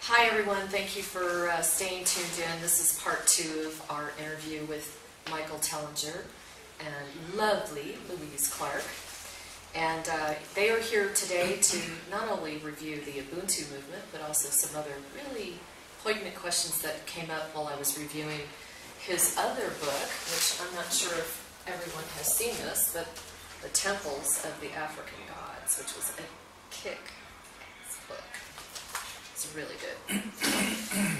Hi everyone, thank you for staying tuned in. This is part 2 of our interview with Michael Tellinger and lovely Louise Clarke. And they are here today to not only review the Ubuntu Movement, but also some other really poignant questions that came up while I was reviewing his other book, which I'm not sure if everyone has seen this, but The Temples of the African Gods, which was a kick book. It's really good.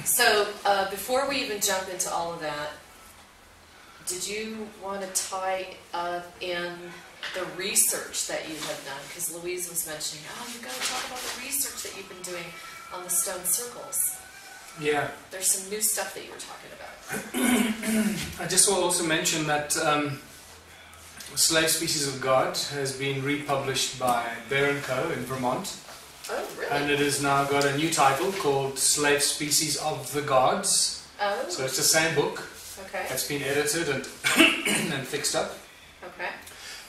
So before we even jump into all of that, did you want to tie in the research that you have done? Because Louise was mentioning, oh, you've got to talk about the research that you've been doing on the stone circles. Yeah. There's some new stuff that you were talking about. I just will also mention that Slave Species of God has been republished by Bear & Co. in Vermont. Oh, really? And it has now got a new title called Slave Species of the Gods. Oh. So it's the same book. Okay. It's been edited and, and fixed up. Okay.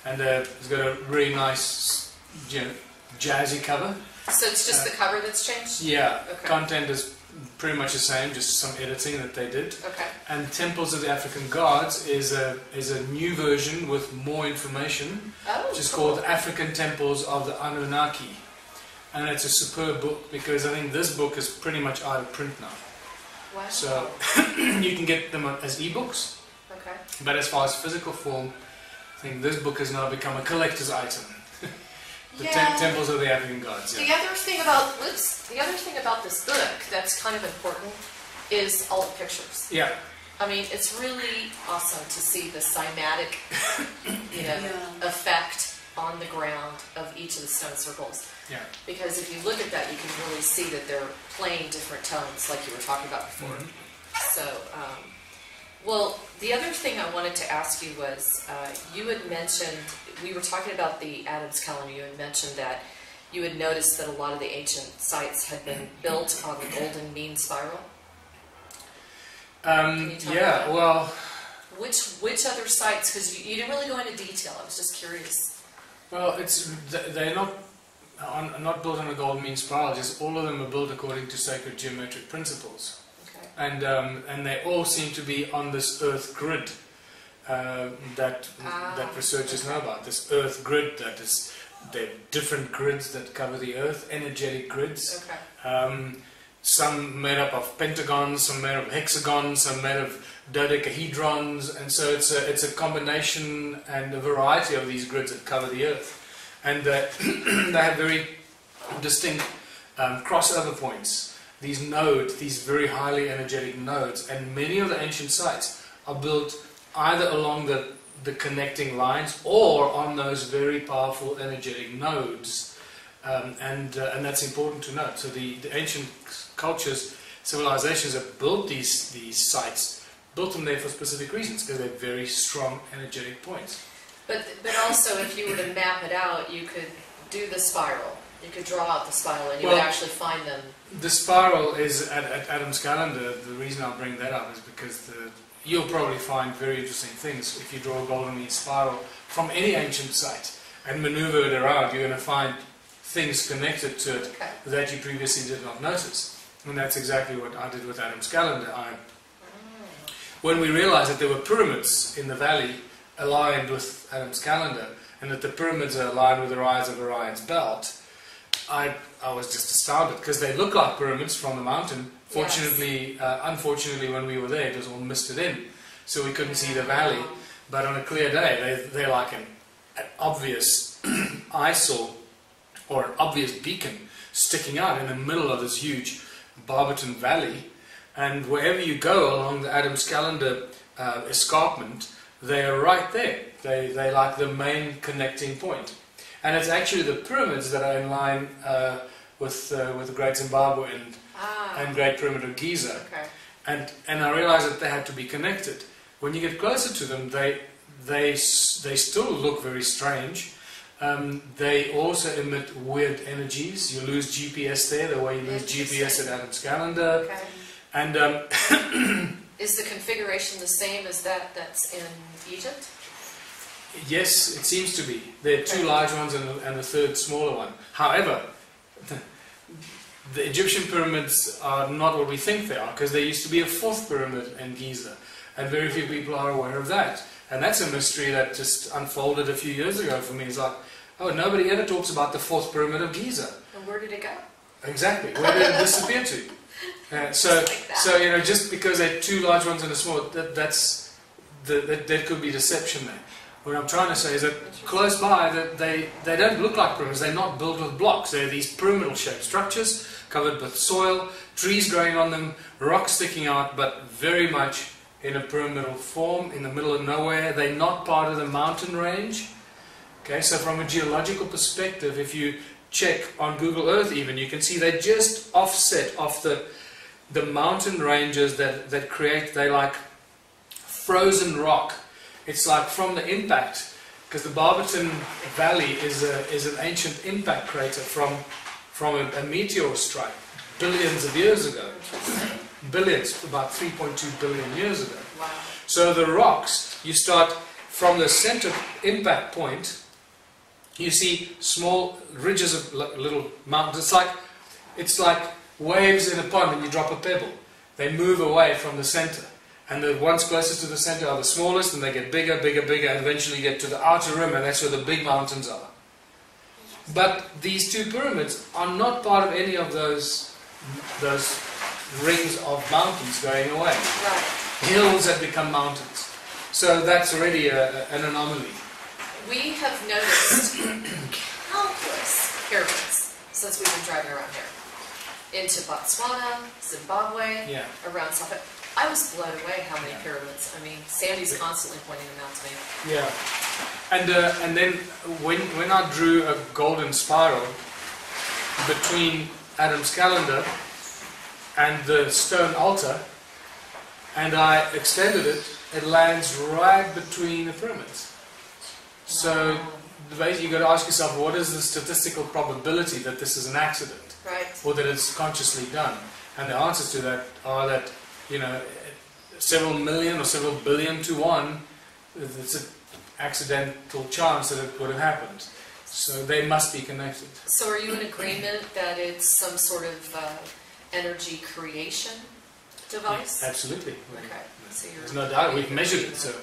And it's got a really nice, jazzy cover. So it's just the cover that's changed? Yeah. Okay. Content is pretty much the same, just some editing that they did. Okay. And Temples of the African Gods is a new version with more information, which is called African Temples of the Anunnaki. And it's a superb book because I think this book is pretty much out of print now. Wow. So you can get them as ebooks. Okay. But as far as physical form, I think this book has now become a collector's item. The Temples of the African Gods. Yeah. The other thing about this book that's kind of important is all the pictures. Yeah. I mean, it's really awesome to see the cymatic, effect on the ground of each of the stone circles. Yeah. Because if you look at that, you can really see that they're playing different tones, like you were talking about before. Mm-hmm. So, well, the other thing I wanted to ask you was, you had mentioned, we were talking about the Adam's calendar, you had mentioned that you had noticed that a lot of the ancient sites had been built on the golden mean spiral. Yeah, well... Which other sites, because you didn't really go into detail, I was just curious. Well, they're not built on a golden mean spiral, just all of them are built according to sacred geometric principles. And they all seem to be on this Earth grid that researchers know about. This Earth grid that is, there are different grids that cover the Earth, energetic grids. Okay. Some made up of pentagons, some made of hexagons, some made of dodecahedrons, and so it's a combination and a variety of these grids that cover the Earth. And they have very distinct crossover points. These nodes, these very highly energetic nodes, and many of the ancient sites are built either along the connecting lines or on those very powerful energetic nodes, and that's important to note. So the ancient cultures, civilizations have built these sites, built them there for specific reasons because they're very strong energetic points. But also, if you were to map it out, you could do the spiral. You could draw out the spiral and you would actually find them. The spiral is at Adam's calendar. The reason I'll bring that up is because you'll probably find very interesting things if you draw a golden mean spiral from any ancient site and maneuver it around. You're going to find things connected to it that you previously did not notice. And that's exactly what I did with Adam's calendar. When we realized that there were pyramids in the valley aligned with Adam's calendar and that the pyramids are aligned with the rise of Orion's belt, I was just astounded because they look like pyramids from the mountain. Fortunately, unfortunately, when we were there, it was all misted in, so we couldn't see the valley. But on a clear day, they're like an obvious eyesore or an obvious beacon sticking out in the middle of this huge Barberton Valley. And wherever you go along the Adam's calendar escarpment, they're right there. They're like the main connecting point. And it's actually the pyramids that are in line with the Great Zimbabwe and Great Pyramid of Giza. Okay. And I realized that they had to be connected. When you get closer to them, they still look very strange. They also emit weird energies. You lose GPS there, the way you lose GPS at Adam's calendar. Okay. And is the configuration the same as that's in Egypt? Yes, it seems to be. There are two large ones and a third smaller one. However, the Egyptian pyramids are not what we think they are, because there used to be a fourth pyramid in Giza, and very few people are aware of that. And that's a mystery that just unfolded a few years ago for me. It's like, oh, nobody ever talks about the fourth pyramid of Giza. And where did it go? Exactly. Where did it disappear to? So you know, just because there are two large ones and a small, that could be deception there. What I'm trying to say is that close by, that they don't look like pyramids. They're not built with blocks. They're these pyramidal shaped structures covered with soil, trees growing on them, rocks sticking out, but very much in a pyramidal form in the middle of nowhere. They're not part of the mountain range. Okay, so from a geological perspective, if you check on Google Earth even, you can see they just offset off the mountain ranges that create, they like frozen rock. It's like from the impact, because the Barberton Valley is an ancient impact crater from a meteor strike billions of years ago. Billions, about 3.2 billion years ago. Wow. So the rocks, you start from the center impact point, you see small ridges of little mountains. It's like waves in a pond and you drop a pebble. They move away from the center. And the ones closest to the center are the smallest, and they get bigger, bigger, bigger, and eventually get to the outer rim, and that's where the big mountains are. But these two pyramids are not part of any of those rings of mountains going away. Right. Hills have become mountains. So that's already an anomaly. We have noticed countless pyramids since we've been driving around here. Into Botswana, Zimbabwe, around South Africa. I was blown away how many pyramids. I mean, Sandy's constantly pointing them out to me. Yeah. And then when I drew a golden spiral between Adam's calendar and the stone altar, and I extended it, it lands right between the pyramids. So basically you've got to ask yourself, what is the statistical probability that this is an accident? Right. Or that it's consciously done? And the answers to that are that, you know, several million or several billion to one, it's an accidental chance that it would have happened. So they must be connected. So are you in agreement that it's some sort of energy creation device? Yeah, absolutely. Okay. So there's no doubt. We've measured it, so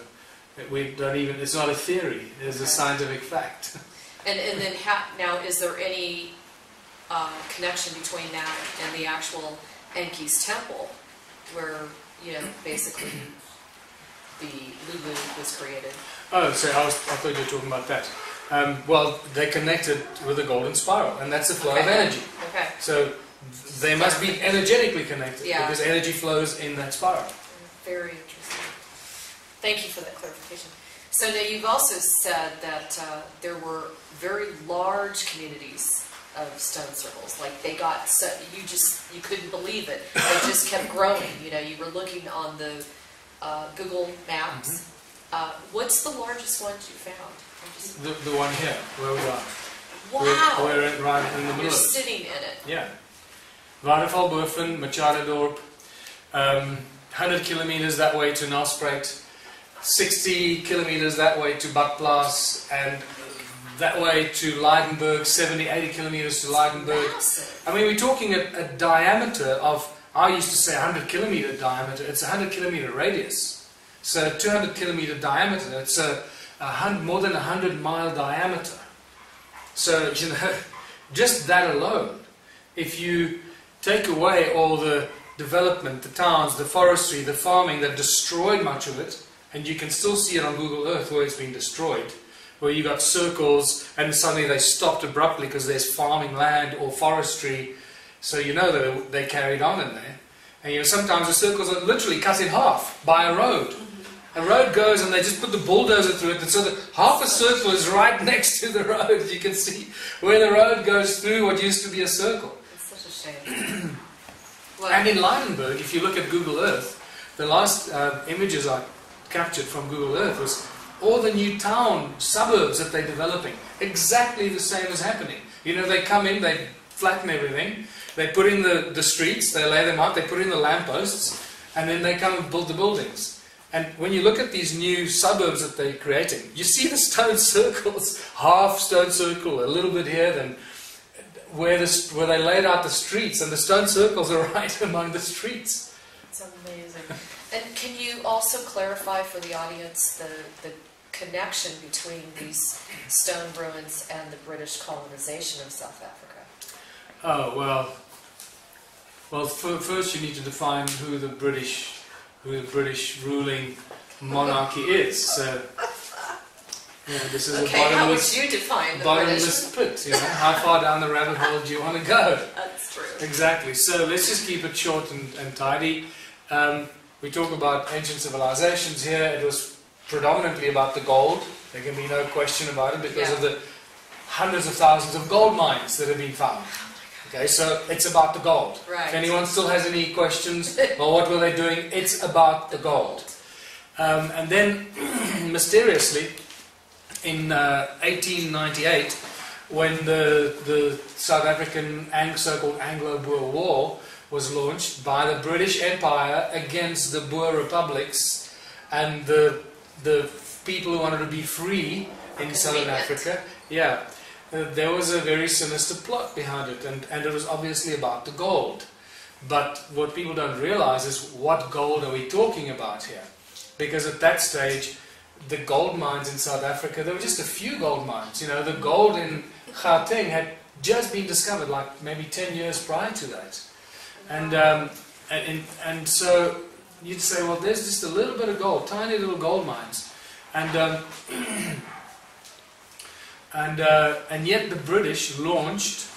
we don't even. It's not a theory. It's a scientific fact. And then now, is there any connection between that and the actual Enki's temple, where basically the LULU was created? Oh, so I thought you were talking about that. Well, they connected with a golden spiral, and that's the flow of energy. Okay. So they must be energetically connected, because energy flows in that spiral. Very interesting. Thank you for that clarification. So now you've also said that there were very large communities of stone circles. Like they got so you couldn't believe it. They just kept growing. You were looking on the Google Maps. What's the largest ones you found? The one here, where we are. Wow! We're right in the middle. You're sitting in it. Yeah. Watervalboven, Machadodorp, 100 kilometers that way to Nelspruit, 60 kilometers that way to Badplaats, and that way to Leidenburg, 70, 80 kilometers to Leidenburg. Massive. I mean, we're talking a diameter of, I used to say 100 kilometer diameter, it's a 100 kilometer radius. So 200 kilometer diameter, it's more than 100 mile diameter. So, just that alone, if you take away all the development, the towns, the forestry, the farming that destroyed much of it, and you can still see it on Google Earth where it's been destroyed, where you got circles and suddenly they stopped abruptly because there's farming land or forestry, so that they carried on in there. And sometimes the circles are literally cut in half by a road. A road goes and they just put the bulldozer through it, and so that half a circle is right next to the road. You can see where the road goes through what used to be a circle. It's such a shame. Well, and in Leidenburg, if you look at Google Earth, the last images I captured from Google Earth was all the new town suburbs that they're developing. Exactly the same is happening. They come in, they flatten everything, they put in the streets, they lay them out, they put in the lampposts, and then they come and build the buildings. And when you look at these new suburbs that they're creating, you see the stone circles, half stone circle, a little bit here, then where they laid out the streets, and the stone circles are right among the streets. It's amazing. And can you also clarify for the audience the connection between these stone ruins and the British colonization of South Africa? Oh, well, first you need to define who the British ruling monarchy is. So, this is okay, how would you define the bottomless pit? How far down the rabbit hole do you want to go? That's true. Exactly. So let's just keep it short and tidy. We talk about ancient civilizations here. It was predominantly about the gold. There can be no question about it because of the hundreds of thousands of gold mines that have been found. Okay, so it's about the gold. Right. If anyone still has any questions, well, what were they doing? It's about the gold. And then, mysteriously, in 1898, when the South African so-called Anglo-Boer War was launched by the British Empire against the Boer republics and the people who wanted to be free in Southern Africa, there was a very sinister plot behind it, and it was obviously about the gold. But what people don't realize is, what gold are we talking about here? Because at that stage, the gold mines in South Africa, there were just a few gold mines. The gold in Gauteng had just been discovered, like maybe 10 years prior to that. And so you'd say, well, there's just a little bit of gold, tiny little gold mines. And yet the British launched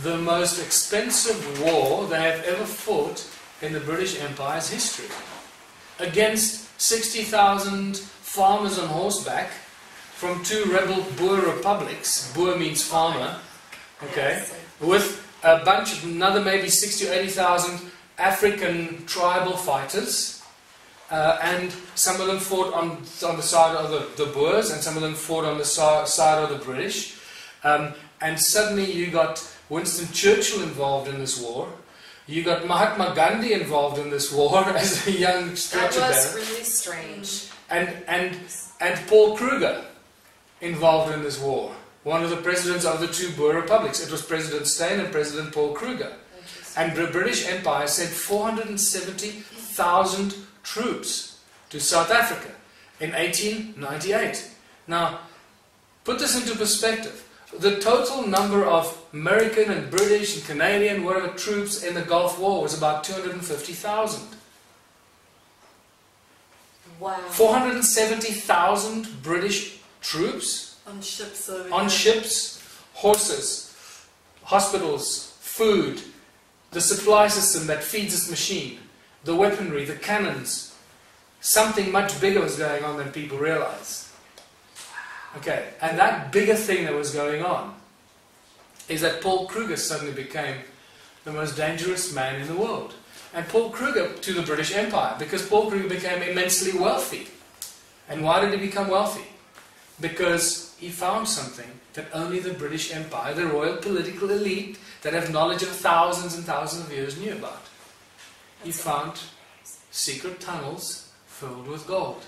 the most expensive war they have ever fought in the British Empire's history, against 60,000 farmers on horseback from two rebel Boer republics. Boer means farmer, okay, with a bunch of another maybe 60 or 80,000 African tribal fighters. And some of them fought on the side of the Boers, and some of them fought on the side of the British. And suddenly you got Winston Churchill involved in this war. You got Mahatma Gandhi involved in this war as a young stretcher bearer. That was really strange. And Paul Kruger involved in this war. One of the presidents of the two Boer republics. It was President Steyn and President Paul Kruger. And the British Empire sent 470,000 troops to South Africa in 1898. Now, put this into perspective. The total number of American and British and Canadian whatever troops in the Gulf War was about 250,000. Wow. 470,000 British troops on ships, horses, hospitals, food, the supply system that feeds this machine, the weaponry, the cannons. Something much bigger was going on than people realize. Okay, and that bigger thing that was going on is that Paul Kruger suddenly became the most dangerous man in the world. And Paul Kruger to the British Empire, because Paul Kruger became immensely wealthy. And why did he become wealthy? Because he found something that only the British Empire, the royal political elite that have knowledge of thousands and thousands of years knew about. He found secret tunnels filled with gold.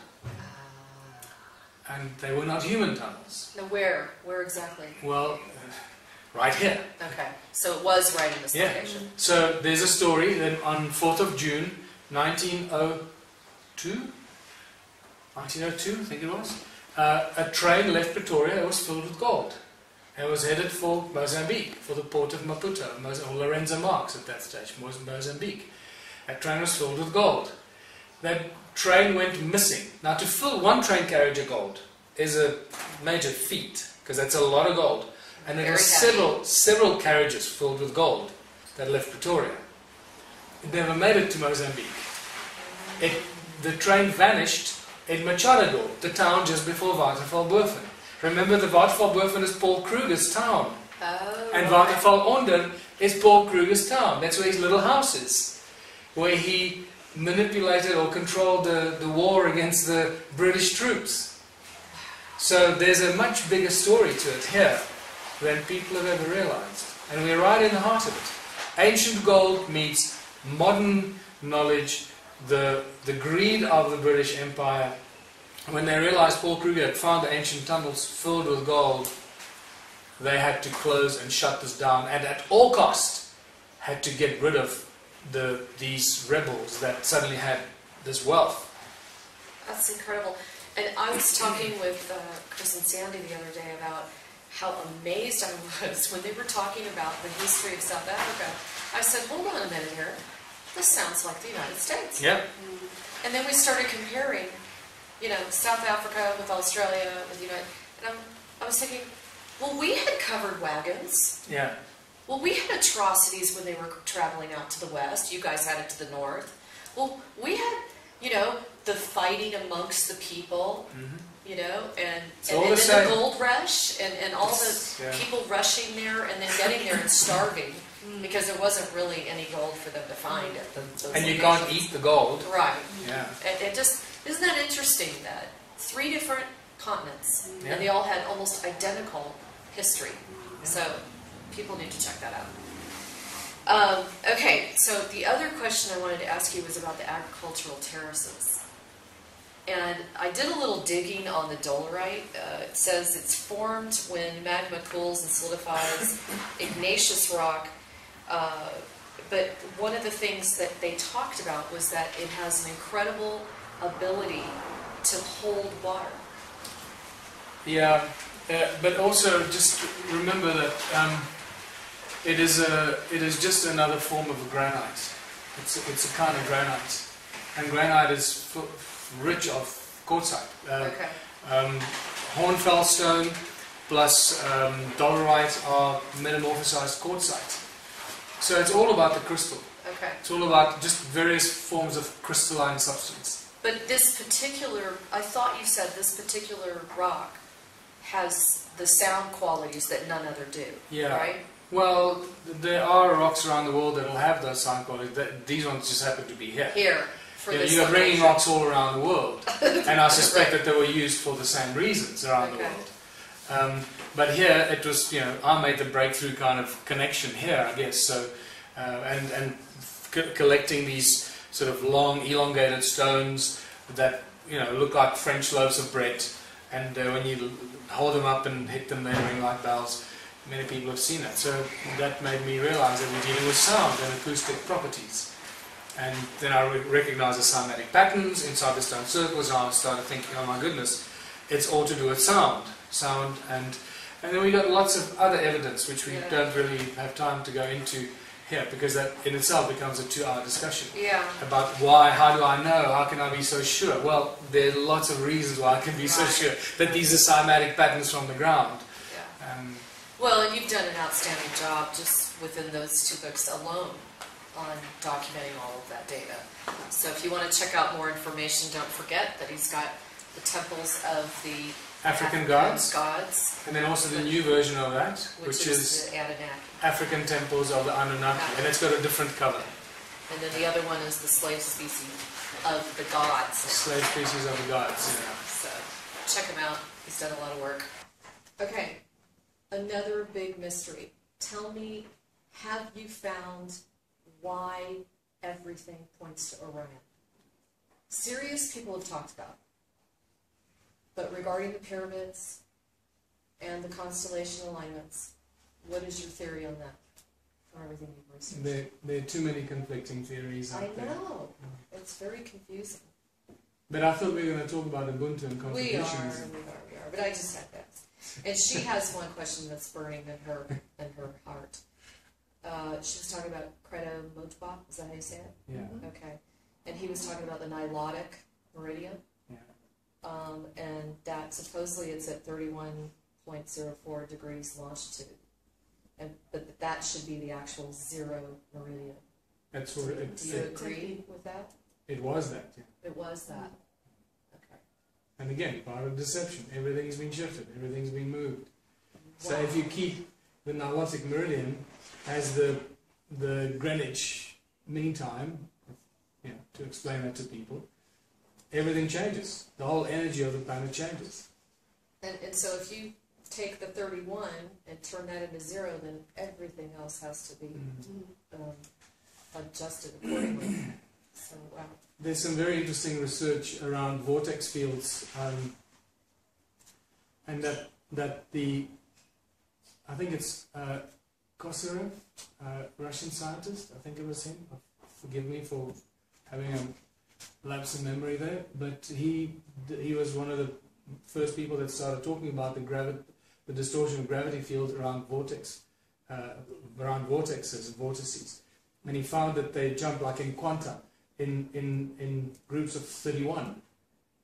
And they were not human tunnels. Now where? Where exactly? Well, right here. Okay, so it was right in this location. So there's a story that on 4th of June 1902, I think it was, a train left Pretoria. It was filled with gold. It was headed for Mozambique, for the port of Maputo, or Lorenzo Marques at that stage, Mozambique. That train was filled with gold. That train went missing. Now, to fill one train carriage of gold is a major feat, because that's a lot of gold. And there were several carriages filled with gold that left Pretoria. It never made it to Mozambique. The train vanished in Machadodorp, the town just before Waterval-Boven. Remember, the Waterval-Boven is Paul Kruger's town. Oh, and Waterval-Onder is Paul Kruger's town. That's where his little house is, where he manipulated or controlled the war against the British troops. So there's a much bigger story to it here than people have ever realized. And we're right in the heart of it. Ancient gold meets modern knowledge, the greed of the British Empire. When they realized Paul Kruger had found the ancient tunnels filled with gold, they had to close and shut this down, and at all cost had to get rid of these rebels that suddenly had this wealth. That's incredible. And I was talking with Chris and Sandy the other day about how amazed I was when they were talking about the history of South Africa. I said, hold on a minute here. This sounds like the United States. Yeah. And then we started comparing, you know, South Africa with Australia, with the United... And I was thinking, well, we had covered wagons. Yeah. Well, we had atrocities when they were traveling out to the west. You guys had it to the north. Well, we had, you know, the fighting amongst the people, you know, and then the gold rush, and all the people rushing there and then getting there and starving because there wasn't really any gold for them to find at those and you locations. can't eat the gold. Right. Yeah. It just, isn't that interesting that 3 different continents, and they all had almost identical history. So people need to check that out. Okay, so the other question I wanted to ask you was about the agricultural terraces. And I did a little digging on the dolerite. It says it's formed when magma cools and solidifies igneous rock. But one of the things that they talked about was that it has an incredible ability to hold water. Yeah, but also just remember that it is just another form of a granite. It's a kind of granite, and granite is rich of quartzite. Hornfels stone plus dolerite are metamorphosized quartzite. So it's all about the crystal. Okay. It's all about just various forms of crystalline substance. But this particular, I thought you said this particular rock has the sound qualities that none other do. Yeah. Right? Well, there are rocks around the world that will have those sound qualities. These ones just happen to be here. Here. You got ringing rocks all around the world, and I suspect that they were used for the same reasons around the world. But here it was, you know, I made the breakthrough kind of connection here, I guess. So, and collecting these sort of long, elongated stones that, you know, look like French loaves of bread, and when you hold them up and hit them, they ring like bells. Many people have seen that. So that made me realize that we're dealing with sound and acoustic properties. And then I recognized the somatic patterns inside the stone circles, and I started thinking, oh my goodness, it's all to do with sound. And then we got lots of other evidence which we don't really have time to go into here, because that in itself becomes a 2-hour discussion about why, how do I know, how can I be so sure? Well, there are lots of reasons why I can be so sure that these are somatic patterns from the ground. Well, and you've done an outstanding job just within those 2 books alone on documenting all of that data. So if you want to check out more information, don't forget that he's got the temples of the African gods, and then also the new version of that, which is the Anunnaki. African temples of the Anunnaki, and it's got a different cover. And then the other one is the slave species of the gods. Slave species of the gods, yeah. So check him out. He's done a lot of work. Okay, another big mystery. Tell me, have you found why everything points to Orion? Serious people have talked about it. But regarding the pyramids and the constellation alignments, what is your theory on that? From everything you've researched. There are too many conflicting theories out there. I know. It's very confusing. But I thought we were going to talk about Ubuntu and Contributionism. We are. But I just had that. And she has one question that's burning in her heart. She was talking about Credo Motba. Is that how you say it? Yeah. Okay. And he was talking about the nilotic meridian. And that supposedly it's at 31.04 degrees longitude, but that should be the actual 0 meridian. That's what it. Do you agree with that? It was that. Yeah. It was that. Okay. And again, part of deception. Everything's been shifted. Everything's been moved. Wow. So if you keep the nilotic meridian as the Greenwich mean time, to explain that to people, everything changes. The whole energy of the planet changes. And so if you take the 31 and turn that into 0, then everything else has to be adjusted accordingly. So, wow. There's some very interesting research around vortex fields, and that the I think it's Kosyrev, Russian scientist. I think it was him. Forgive me for having a lapse in memory there, but he was one of the first people that started talking about the distortion of gravity field around vortexes and vortices, and he found that they jump like in quanta in groups of 31,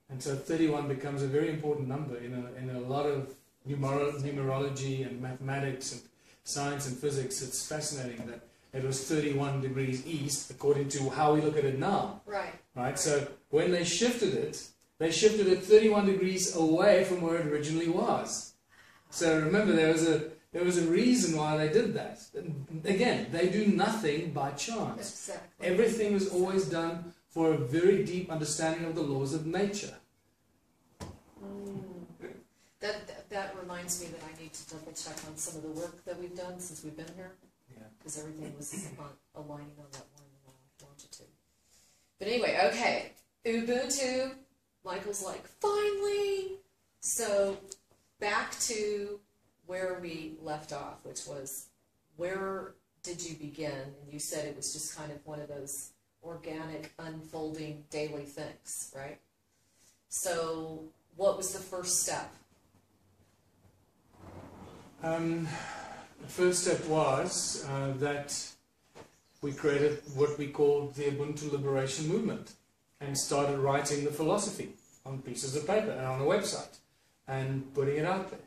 and so 31 becomes a very important number in a lot of numerology and mathematics and science and physics. It's fascinating that it was 31 degrees east according to how we look at it now. Right. So when they shifted it 31 degrees away from where it originally was. So remember, there was a reason why they did that. Again, they do nothing by chance. Exactly. Everything was always done for a very deep understanding of the laws of nature. That reminds me that I need to double check on some of the work that we've done since we've been here. Because everything was aligning on that one longitude. But anyway, okay. Ubuntu, Michael's like, finally! So, back to where we left off, which was, where did you begin? And you said it was just kind of one of those organic, unfolding daily things, right? So, what was the first step? The first step was that we created what we called the Ubuntu Liberation Movement and started writing the philosophy on pieces of paper and on a website and putting it out there.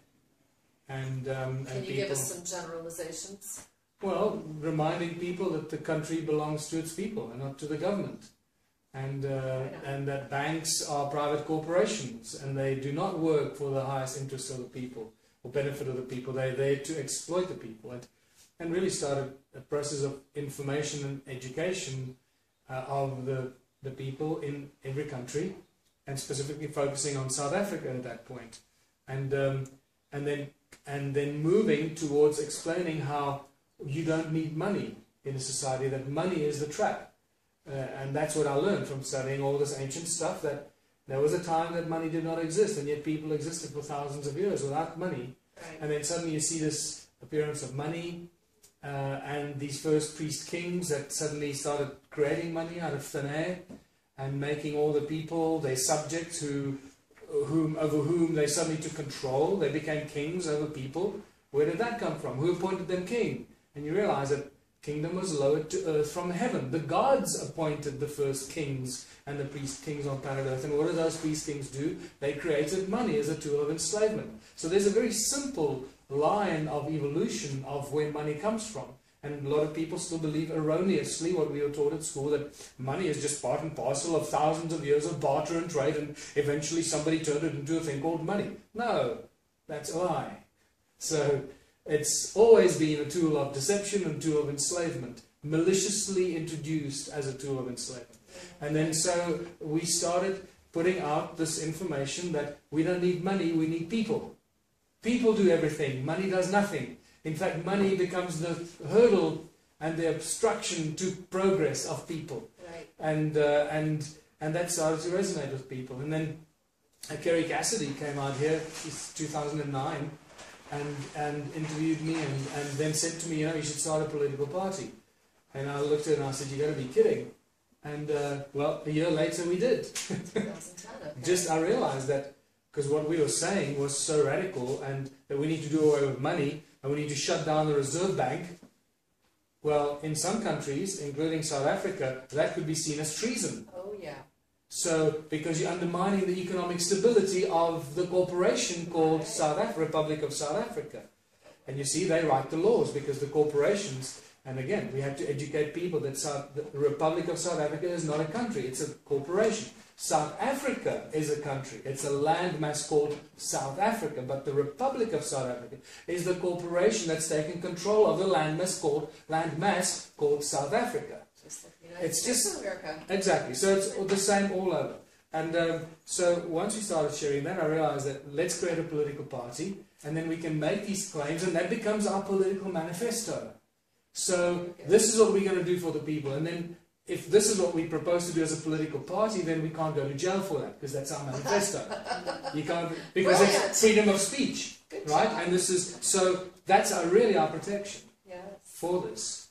And can you give us some generalizations? Well, reminding people that the country belongs to its people and not to the government. And that banks are private corporations and they do not work for the highest interest of the people or benefit of the people. They're there to exploit the people, and really started a process of information and education of the people in every country, and specifically focusing on South Africa at that point, and then moving towards explaining how you don't need money in a society, that money is the trap, and that's what I learned from studying all this ancient stuff, that there was a time that money did not exist, and yet people existed for thousands of years without money. Right. And then suddenly you see this appearance of money, and these first priest kings that suddenly started creating money out of thin air, and making all the people their subjects over whom they suddenly took control. They became kings over people. Where did that come from? Who appointed them king? And you realize that kingdom was lowered to earth from heaven. The gods appointed the first kings and the priest kings on planet earth. And what did those priest kings do? They created money as a tool of enslavement. So there's a very simple line of evolution of where money comes from. And a lot of people still believe erroneously what we were taught at school, that money is just part and parcel of thousands of years of barter and trade, and eventually somebody turned it into a thing called money. No, that's a lie. So it's always been a tool of deception and tool of enslavement, maliciously introduced as a tool of enslavement. And then so we started putting out this information that we don't need money, we need people. People do everything, money does nothing. In fact, money becomes the hurdle and the obstruction to progress of people. Right. And that started to resonate with people. And then Kerry Cassidy came out here, 2009, and interviewed me and then said to me, you know, you should start a political party. And I looked at her and I said, you got to be kidding. And well, a year later we did. 2010, okay. Just I realized that because what we were saying was so radical, and that we need to do away with money, and we need to shut down the Reserve Bank. Well, in some countries, including South Africa, that could be seen as treason. Oh, yeah. So, because you're undermining the economic stability of the corporation called Republic of South Africa. And you see, they write the laws because the corporations, and again, we have to educate people that the Republic of South Africa is not a country, it's a corporation. South Africa is a country. It's a landmass called South Africa, but the Republic of South Africa is the corporation that's taken control of the landmass called South Africa. Just like the United States of America. Exactly. So it's the same all over. And so once we started sharing that, I realized that let's create a political party, and then we can make these claims, and that becomes our political manifesto. So this is what we're going to do for the people, and then if this is what we propose to do as a political party, then we can't go to jail for that, because that's our manifesto. You can't, because it's freedom of speech, right? And this is, so that's really our protection for Yes. this.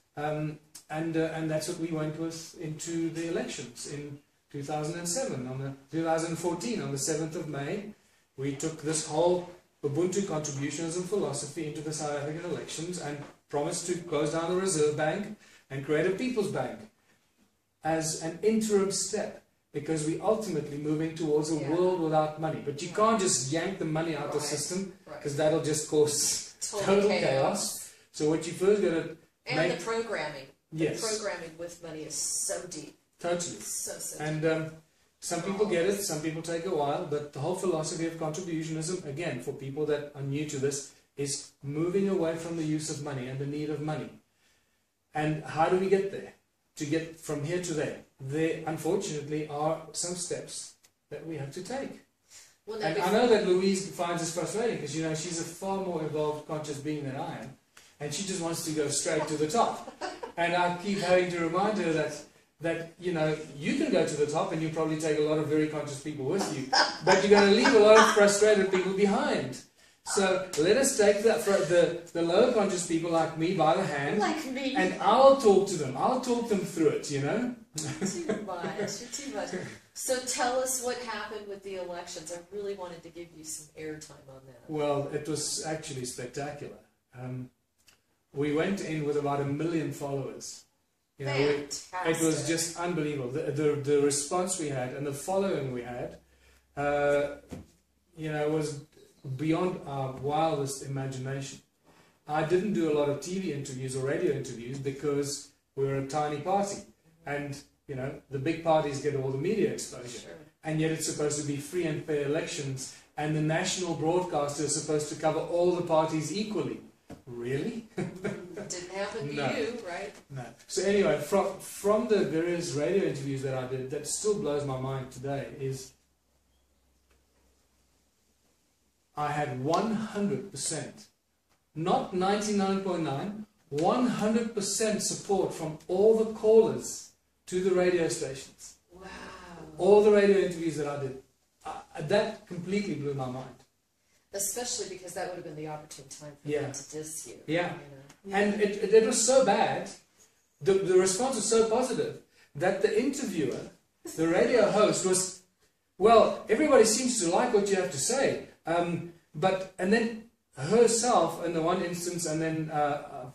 And that's what we went with into the elections in 2007, 2014, on the 7th of May. We took this whole Ubuntu Contributionism philosophy into the South African elections and promised to close down the Reserve Bank and create a People's Bank as an interim step, because we're ultimately moving towards a world without money. But you can't just yank the money out of the system, because that'll just cause total chaos. So what you first got to and the programming. Yes. The programming with money is so deep. Totally. So And deep. some people get it, some people take a while, but the whole philosophy of contributionism, again, for people that are new to this, is moving away from the use of money and the need of money. And how do we get there? To get from here to there? There, unfortunately, are some steps that we have to take. Well, and I know that Louise finds this frustrating, because, you know, she's a far more evolved, conscious being than I am, and she just wants to go straight to the top. And I keep having to remind her that, you know, you can go to the top and you probably take a lot of very conscious people with you, but you're going to leave a lot of frustrated people behind. So let us take the lower conscious people like me by the hand, like me, and I'll talk to them. I'll talk them through it, you know. Too much. You're too much. So tell us what happened with the elections. I really wanted to give you some airtime on that. Well, it was actually spectacular. We went in with about 1 million followers. You know, it was just unbelievable. The response we had and the following we had, you know, was beyond our wildest imagination. I didn't do a lot of TV interviews or radio interviews because we were a tiny party, and you know, the big parties get all the media exposure, and yet it's supposed to be free and fair elections, and the national broadcaster is supposed to cover all the parties equally. Really? Didn't happen to you, right? No. So anyway, from the various radio interviews that I did, that still blows my mind today is I had 100%, not 99.9, 100% support from all the callers to the radio stations. Wow. All the radio interviews that I did. That completely blew my mind. Especially because that would have been the opportune time for them to diss you. Yeah. You know? And it was so bad, the response was so positive, that the interviewer, the radio host, was, well, everybody seems to like what you have to say. And then herself in the one instance, and then I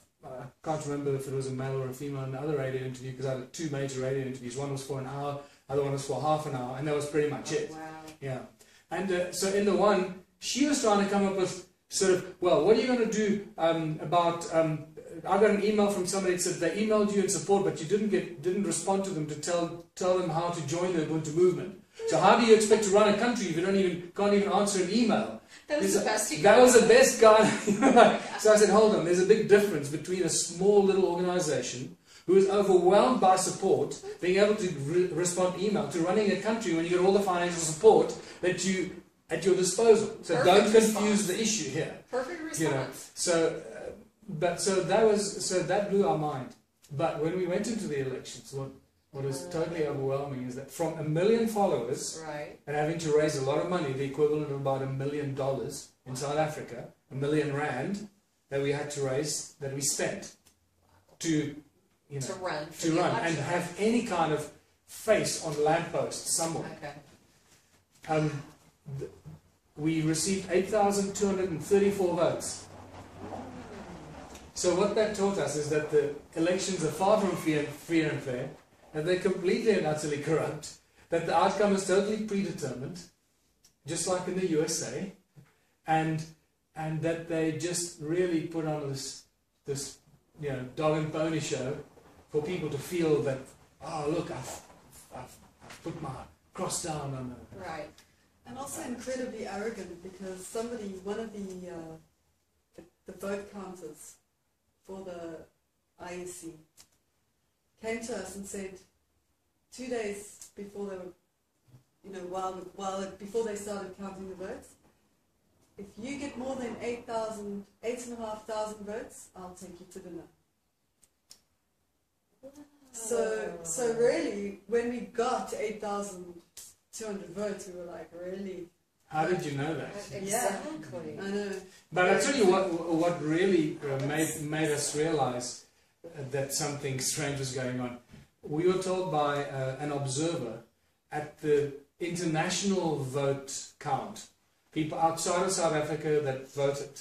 can't remember if it was a male or a female in the other radio interview, because I had 2 major radio interviews. One was for an hour, other one was for half an hour, and that was pretty much it. Wow. Yeah. And so in the one, she was trying to come up with sort of, well, what are you going to do about, I got an email from somebody that said they emailed you in support, but you didn't respond to them to tell them how to join the Ubuntu movement. So how do you expect to run a country if you can't even answer an email? That was the best you That was the best guy. So I said, hold on, there's a big difference between a small little organization who is overwhelmed by support, being able to respond to email, to running a country when you get all the financial support that you at your disposal. So don't confuse the issue here. Perfect response. You know, so that blew our mind. But when we went into the elections, what is totally overwhelming is that from 1 million followers, and having to raise a lot of money, the equivalent of about $1 million in South Africa, 1 million rand that we had to raise, that we spent to run and have any kind of face on lampposts somewhere. Okay. We received 8,234 votes. So what that taught us is that the elections are far from free and fair, that they're completely and utterly corrupt, that the outcome is totally predetermined, just like in the USA, and that they just really put on this dog and pony show for people to feel that, oh look, I've put my cross down on the... Right. And also incredibly arrogant, because one of the vote counters for the IEC came to us and said 2 days before they were, before they started counting the votes, if you get more than 8,500 votes, I'll take you to dinner. So really, when we got 8,200 votes, we were like, really? How did you know that? Exactly. I know. But I tell you what really made us realize that something strange was going on. We were told by an observer at the international vote count, people outside of South Africa that voted.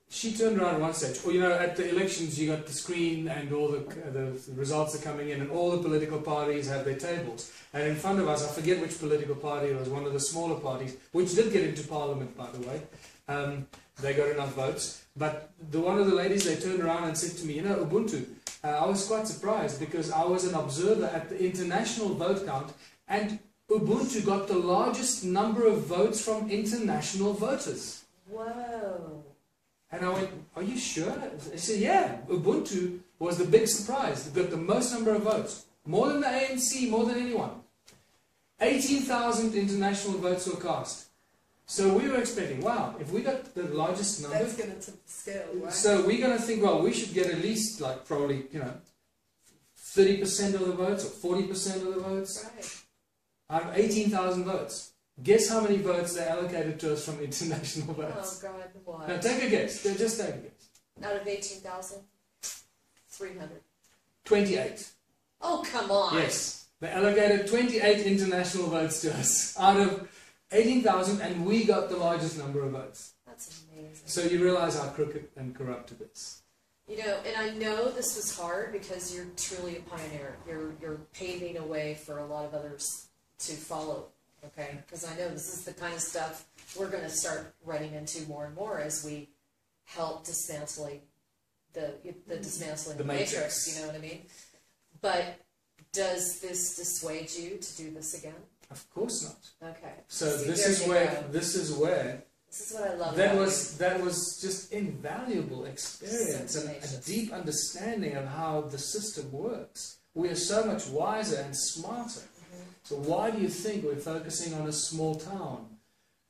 She turned around at one stage, or at the elections you got the screen and all the results are coming in and all the political parties have their tables. And in front of us, I forget which political party, it was one of the smaller parties, which did get into parliament, by the way. They got enough votes. But one of the ladies, they turned around and said to me, Ubuntu, I was quite surprised because I was an observer at the international vote count and Ubuntu got the largest number of votes from international voters. Whoa. And I went, are you sure? They said, yeah, Ubuntu was the big surprise. They got the most number of votes. More than the ANC, more than anyone. 18,000 international votes were cast. So we were expecting, wow, if we got the largest number... That's going to tip the scale, right? So we're going to think, well, we should get at least, like, probably, 30% of the votes or 40% of the votes. Right. Out of 18,000 votes. Guess how many votes they allocated to us from international votes? Oh, God, what? Now, take a guess. Just take a guess. Out of 18,000? 300. 28. Oh, come on. Yes. They allocated 28 international votes to us out of 18,000, and we got the largest number of votes. That's amazing. So you realize how crooked and corrupt it is. And I know this was hard because you're truly a pioneer. You're paving a way for a lot of others to follow, okay? Because I know this is the kind of stuff we're going to start running into more and more as we help dismantling the dismantling The the matrix, matrix. you know what I mean? But does this dissuade you to do this again? Of course not. Okay. So See, this there is you where go. this is what I love. That was just invaluable experience and a deep understanding of how the system works. We are so much wiser and smarter. So why do you think we're focusing on a small town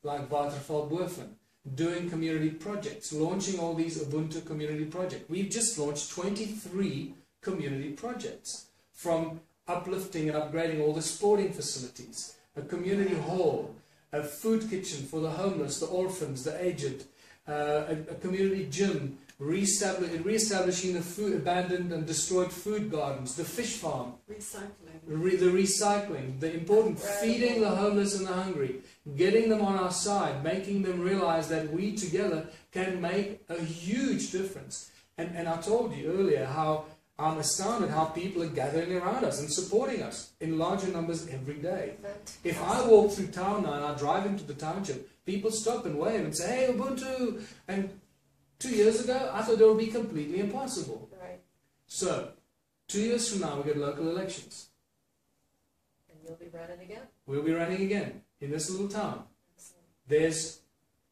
like Waterval-Boven, doing community projects, launching all these Ubuntu community projects? We've just launched 23 community projects, from uplifting and upgrading all the sporting facilities, a community hall, a food kitchen for the homeless, the orphans, the aged, a community gym, re-establishing the abandoned and destroyed food gardens, the fish farm, the recycling, the important feeding the homeless and the hungry, getting them on our side, making them realize that we together can make a huge difference. And I told you earlier how I'm astounded how people are gathering around us and supporting us in larger numbers every day. If I walk through town now and I drive into the township, people stop and wave and say, hey, Ubuntu! And 2 years ago, I thought it would be completely impossible. Right. So, 2 years from now, we get local elections. And you'll be running again? We'll be running again in this little town. There's,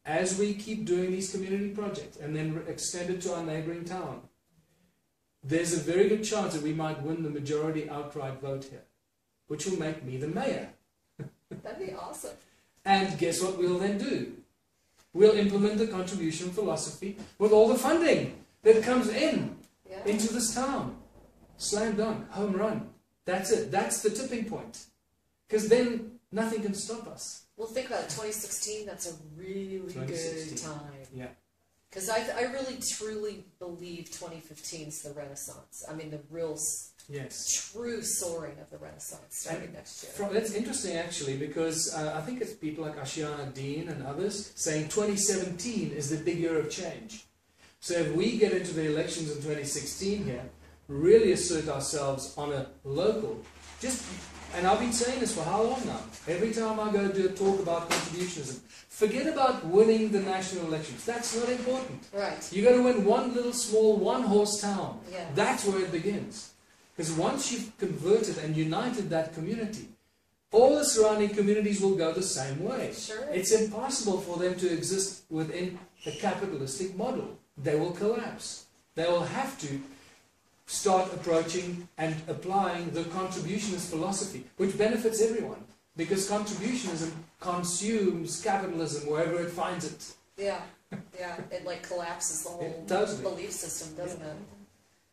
as we keep doing these community projects and then extend it to our neighboring town, there's a very good chance that we might win the majority outright vote here, which will make me the mayor. That'd be awesome. And guess what we'll then do? We'll implement the contribution philosophy with all the funding that comes into this town. Slam dunk, home run. That's it. That's the tipping point. Because then nothing can stop us. Well, think about it. 2016, that's a really good time. Yeah. Because I really, truly believe 2015 is the Renaissance. I mean, the real, true soaring of the Renaissance starting next year. That's interesting, actually, because I think it's people like Ashiana Dean and others saying 2017 is the big year of change. So if we get into the elections in 2016 here, really assert ourselves on a local, and I've been saying this for how long now? Every time I go do a talk about contributionism, forget about winning the national elections. That's not important. Right. You've got to win one little small one-horse town. Yeah. That's where it begins. Because once you've converted and united that community, all the surrounding communities will go the same way. Sure. It's impossible for them to exist within a capitalistic model. They will collapse. They will have to start approaching and applying the contributionist philosophy, which benefits everyone, because contributionism consumes capitalism wherever it finds it. Yeah, yeah, it like collapses the whole belief system, doesn't it?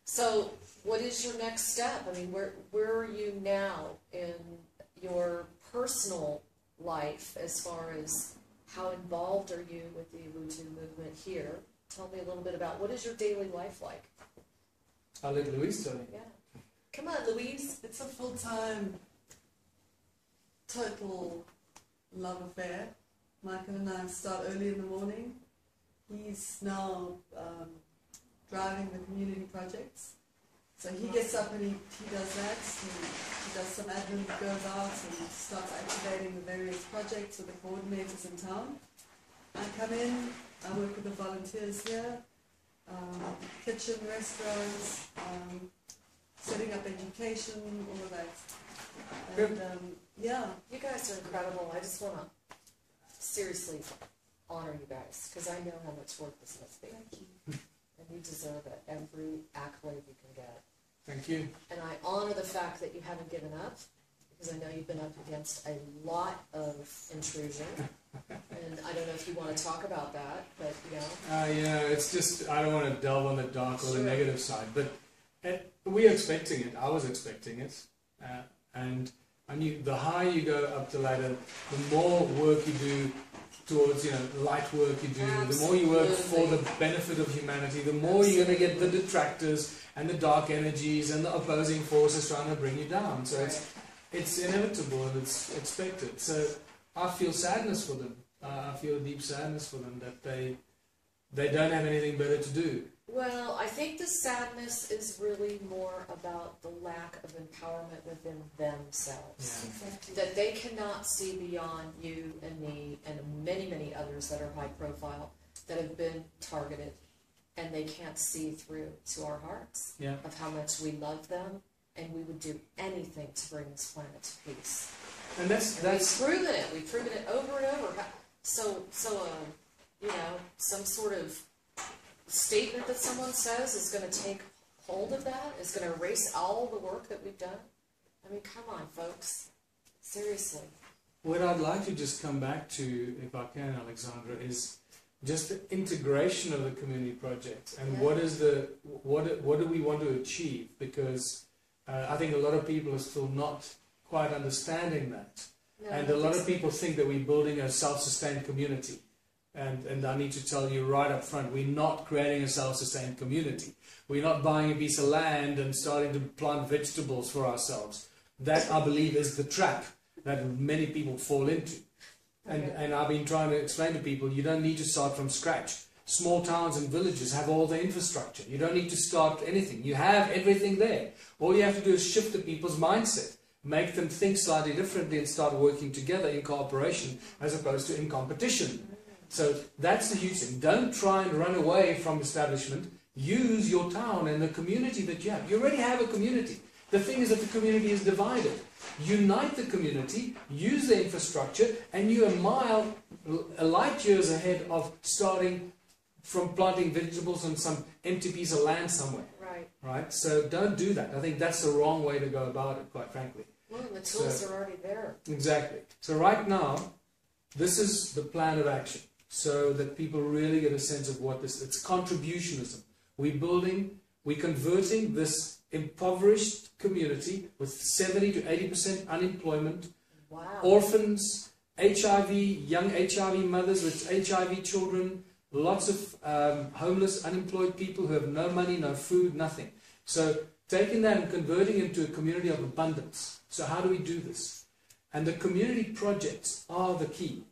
So, what is your next step? I mean, where are you now in your personal life as far as how involved are you with the Ubuntu movement here? Tell me a little bit about what is your daily life like? I'll let Louise tell you. Yeah. Come on, Louise. It's a full-time, total love affair. Michael and I start early in the morning. He's now driving the community projects. So he gets up and he does that. He does some admin, goes out and starts activating the various projects with the coordinators in town. I come in, I work with the volunteers here, kitchen, restaurants, setting up education, all of that. And yeah. You guys are incredible. I just want to seriously honor you guys, because I know how much work this must be. Thank you. And you deserve it, every accolade you can get. Thank you. And I honor the fact that you haven't given up, because I know you've been up against a lot of intrusion. And I don't know if you want to talk about that, but you know. Yeah, it's just, I don't want to delve on the dark or Sure. the negative side, but we're expecting it. I was expecting it. And I knew the higher you go up the ladder, the more work you do towards, light work you do, the more you work for the benefit of humanity, the more you're going to get the detractors and the dark energies and the opposing forces trying to bring you down. So it's inevitable and it's expected. So I feel sadness for them. I feel deep sadness for them that they don't have anything better to do. Well, I think the sadness is really more about the lack of empowerment within themselves. Yeah. Exactly. That they cannot see beyond you and me and many, many others that are high profile that have been targeted, and they can't see through to our hearts of how much we love them, and we would do anything to bring this planet to peace. And that's we've proven it. We've proven it over and over. So some sort of statement that someone says is going to take hold of that, is going to erase all the work that we've done. I mean, come on, folks. Seriously. what I'd like to just come back to, if I can, Alexandra, is just the integration of the community project and what do we want to achieve, because I think a lot of people are still not quite understanding that. No, and a lot of people think that we're building a self-sustained community. And I need to tell you right up front, we're not creating a self-sustained community. We're not buying a piece of land and starting to plant vegetables for ourselves. That, I believe, is the trap that many people fall into. And I've been trying to explain to people, you don't need to start from scratch. Small towns and villages have all the infrastructure. You don't need to start anything. You have everything there. All you have to do is shift the people's mindset. Make them think slightly differently and start working together in cooperation as opposed to in competition. So that's the huge thing. Don't try and run away from establishment. Use your town and the community that you have. You already have a community. The thing is that the community is divided. Unite the community, use the infrastructure, and you're a light years ahead of starting from planting vegetables on some empty piece of land somewhere. Right? So don't do that. I think that's the wrong way to go about it, quite frankly. Well, the tools are already there. Exactly. So right now, this is the plan of action, so that people really get a sense of what this is. It's contributionism. We're converting this impoverished community with 70 to 80% unemployment, orphans, HIV, young HIV mothers with HIV children, lots of homeless, unemployed people who have no money, no food, nothing. So taking that and converting it into a community of abundance. So how do we do this? And the community projects are the key.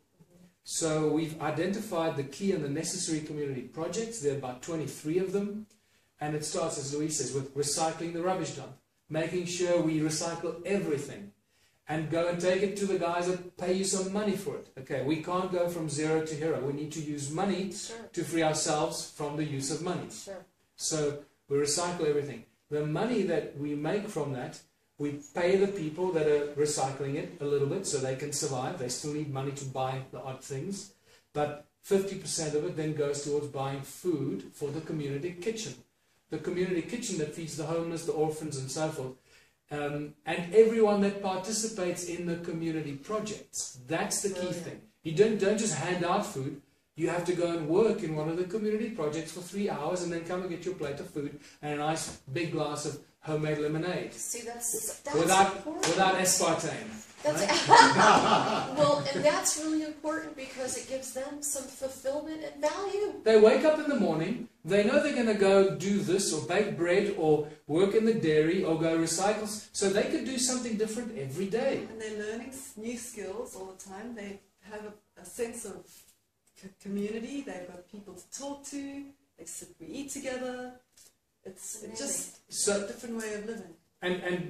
So we've identified the key and the necessary community projects. There are about 23 of them. And it starts, as Louise says, with recycling the rubbish dump, making sure we recycle everything, and go and take it to the guys that pay you some money for it. Okay, we can't go from zero to hero. We need to use money to free ourselves from the use of money. So we recycle everything. The money that we make from that, we pay the people that are recycling it a little bit so they can survive. They still need money to buy the odd things. But 50% of it then goes towards buying food for the community kitchen. The community kitchen that feeds the homeless, the orphans, and so forth. And everyone that participates in the community projects. That's the key thing. You don't just hand out food. You have to go and work in one of the community projects for 3 hours and then come and get your plate of food and a nice big glass of homemade lemonade. See, that's without aspartame. That's right? Well, and that's really important because it gives them some fulfillment and value. They wake up in the morning, they know they're going to go do this or bake bread or work in the dairy or go recycle, so they could do something different every day. And they're learning new skills all the time. They have a sense of community. They've got people to talk to. They sit, we eat together. It's just a different way of living.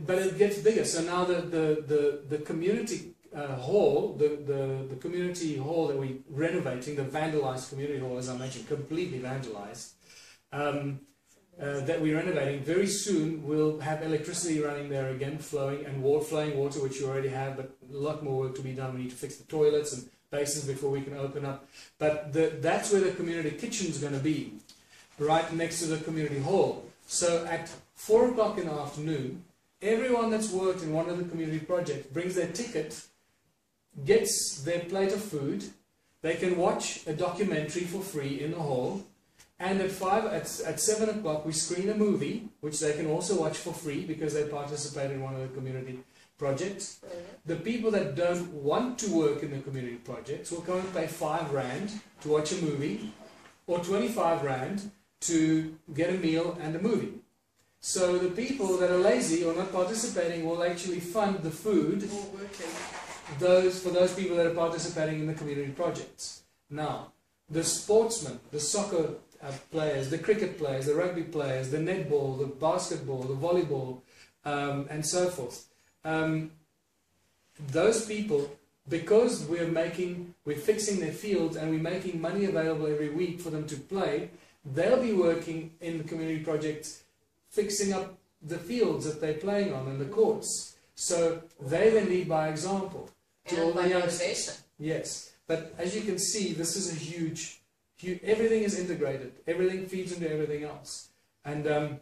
But it gets bigger. So now the community hall, the community hall that we're renovating, the vandalized community hall, as I mentioned, completely vandalized, that we're renovating, very soon we'll have electricity running there again, flowing, and flowing water, which you already have, but a lot more work to be done. We need to fix the toilets and basins before we can open up. But that's where the community kitchen is going to be, right next to the community hall. So at 4 o'clock in the afternoon, everyone that's worked in one of the community projects brings their ticket, gets their plate of food, they can watch a documentary for free in the hall, and at 7 o'clock we screen a movie, which they can also watch for free because they participate in one of the community projects. The people that don't want to work in the community projects will come and pay 5 Rand to watch a movie, or 25 Rand to get a meal and a movie. So the people that are lazy or not participating will actually fund the food for those people that are participating in the community projects. Now, the sportsmen, the soccer players, the cricket players, the rugby players, the netball, the basketball, the volleyball, and so forth. Those people, because we're fixing their fields and we're making money available every week for them to play, they'll be working in the community projects, fixing up the fields that they're playing on and the courts. So they then lead by example to all the youngsters. Yes, but as you can see, this is a huge, everything is integrated. Everything feeds into everything else. And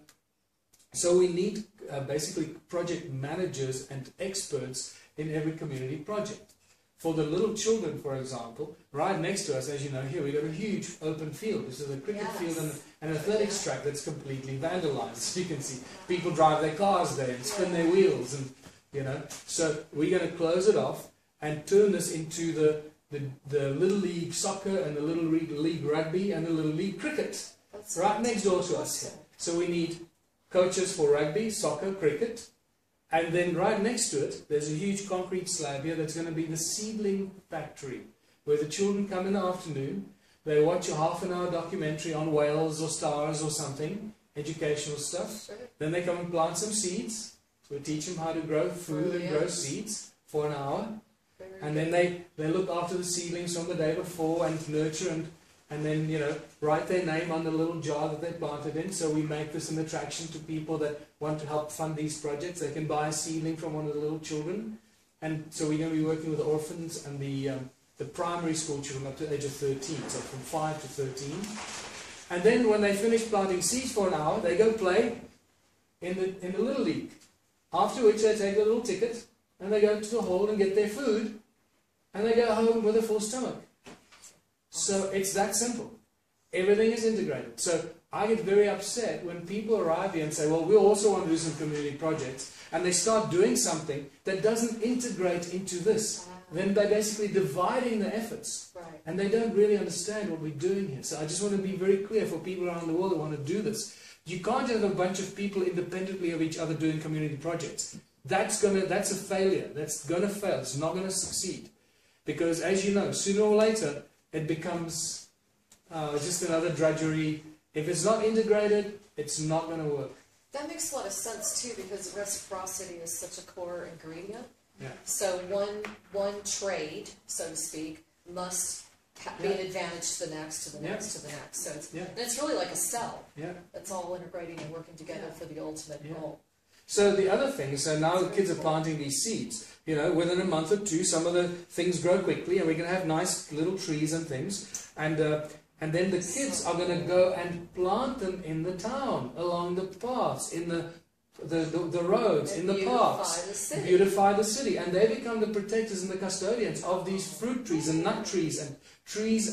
so we need basically project managers and experts in every community project. For the little children, for example, right next to us, as you know, here we've got a huge open field. This is a cricket field and an athletics track that's completely vandalized. So you can see people drive their cars there and spin their wheels, and So we're going to close it off and turn this into the Little League soccer and the Little League rugby and the Little League cricket. That's right next door to us. So we need coaches for rugby, soccer, cricket. And then right next to it, there's a huge concrete slab here that's going to be the seedling factory, where the children come in the afternoon, they watch a half-an-hour documentary on whales or stars or something, educational stuff. Then they come and plant some seeds. So we teach them how to grow food and grow seeds for an hour. And then they look after the seedlings from the day before and nurture and then, write their name on the little jar that they planted in. So we make this an attraction to people that want to help fund these projects. They can buy a seedling from one of the little children. And so we're going to be working with the orphans and the primary school children up to the age of 13, so from 5 to 13. And then when they finish planting seeds for an hour, they go play in the Little League. After which they take a little ticket and they go to the hall and get their food and they go home with a full stomach. So it's that simple. Everything is integrated. So I get very upset when people arrive here and say, well, we also want to do some community projects, and they start doing something that doesn't integrate into this. Then they're basically dividing the efforts. And they don't really understand what we're doing here. So I just want to be very clear for people around the world who want to do this. You can't have a bunch of people independently of each other doing community projects. That's a failure. That's going to fail. It's not going to succeed. Because as you know, sooner or later, it becomes just another drudgery. If it's not integrated, it's not going to work. That makes a lot of sense too, because reciprocity is such a core ingredient. Yeah. So one trade, so to speak, must be an advantage to the next, to the next, to the next. So it's really like a cell. Yeah. It's all integrating and working together for the ultimate goal. So the other thing, so now the kids are planting these seeds. Within a month or two, some of the things grow quickly, and we're going to have nice little trees and things. And then the kids are going to go and plant them in the town, along the paths, in the roads, in the parks, beautify the city, and they become the protectors and the custodians of these fruit trees and nut trees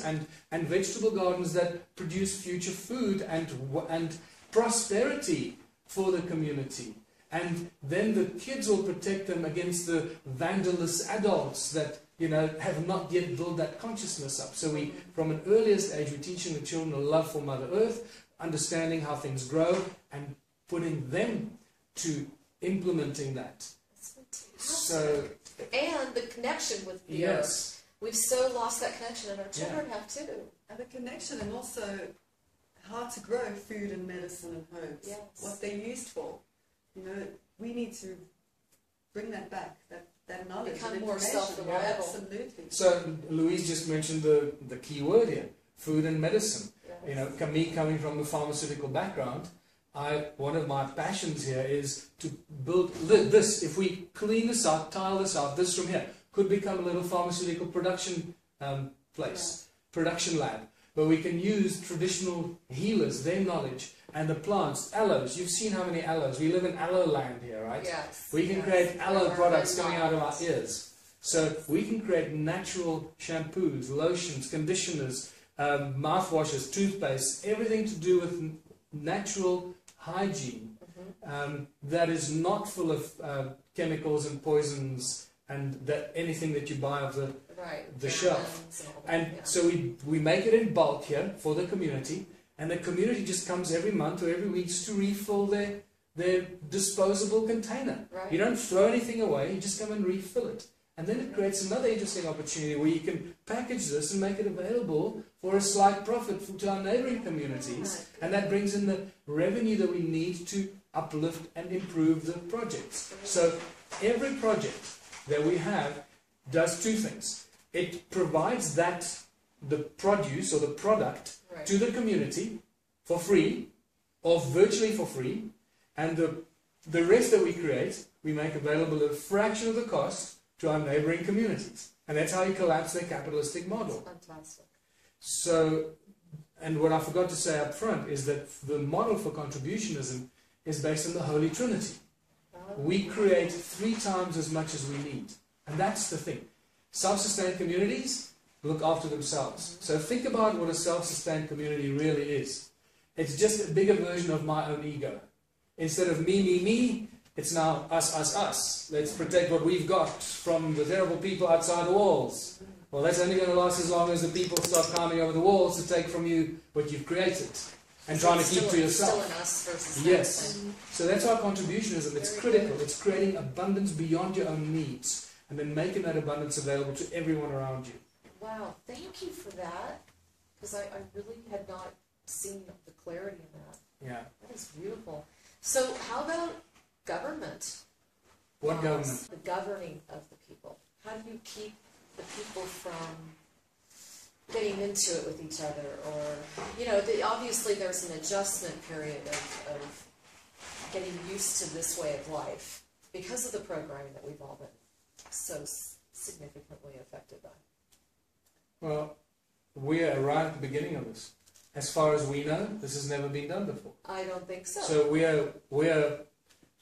and vegetable gardens that produce future food and prosperity for the community. And then the kids will protect them against the vandalous adults that, you know, have not yet built that consciousness up. So we, from an earliest age, we're teaching the children a love for Mother Earth, understanding how things grow, and putting them to implementing that. So, and the connection with the earth. We've so lost that connection, and our children have too. And the connection, and also how to grow food and medicine and herbs. Yes. What they're used for. You know, we need to bring that back, that knowledge. Become and more information. self-reliable. Yeah, absolutely. So Louise just mentioned the key word here, food and medicine. Yes. You know, me coming from the pharmaceutical background, one of my passions here is to build this. If we clean this out, tile this out, this from here could become a little pharmaceutical production place, production lab, where we can use traditional healers, their knowledge, and the plants, aloes. You've seen how many aloes. We live in aloe land here, right? Yes. We can create aloe products coming out of our ears. So we can create natural shampoos, lotions, conditioners, mouthwashes, toothpaste, everything to do with natural hygiene that is not full of chemicals and poisons and anything that you buy off the shelf. And so we make it in bulk here for the community, and the community just comes every month or every week just to refill their disposable container. Right. You don't throw anything away, you just come and refill it. And then it creates another interesting opportunity where you can package this and make it available for a slight profit to our neighboring communities. And that brings in the revenue that we need to uplift and improve the projects. So every project that we have does two things. It provides the produce or the product to the community for free, or virtually for free, and the rest that we create, we make available at a fraction of the cost to our neighboring communities. And that's how you collapse their capitalistic model. Fantastic. So, and what I forgot to say up front is that the model for contributionism is based on the Holy Trinity. We create 3 times as much as we need. And that's the thing. Self-sustained communities look after themselves. So think about what a self-sustained community really is. It's just a bigger version of my own ego. Instead of me, it's now us. Let's protect what we've got from the terrible people outside the walls. Well, that's only going to last as long as the people start climbing over the walls to take from you what you've created and trying to keep to yourself. Still in us versus yes. So that's our contributionism. It's critical. It's creating abundance beyond your own needs and then making that abundance available to everyone around you. Wow, thank you for that, because I really had not seen the clarity in that. Yeah. That is beautiful. So how about government? What government? The governing of the people. How do you keep the people from getting into it with each other? Or, you know, obviously there's an adjustment period of getting used to this way of life because of the programming that we've all been so significantly affected by. Well, we are right at the beginning of this. As far as we know, this has never been done before. I don't think so. So we are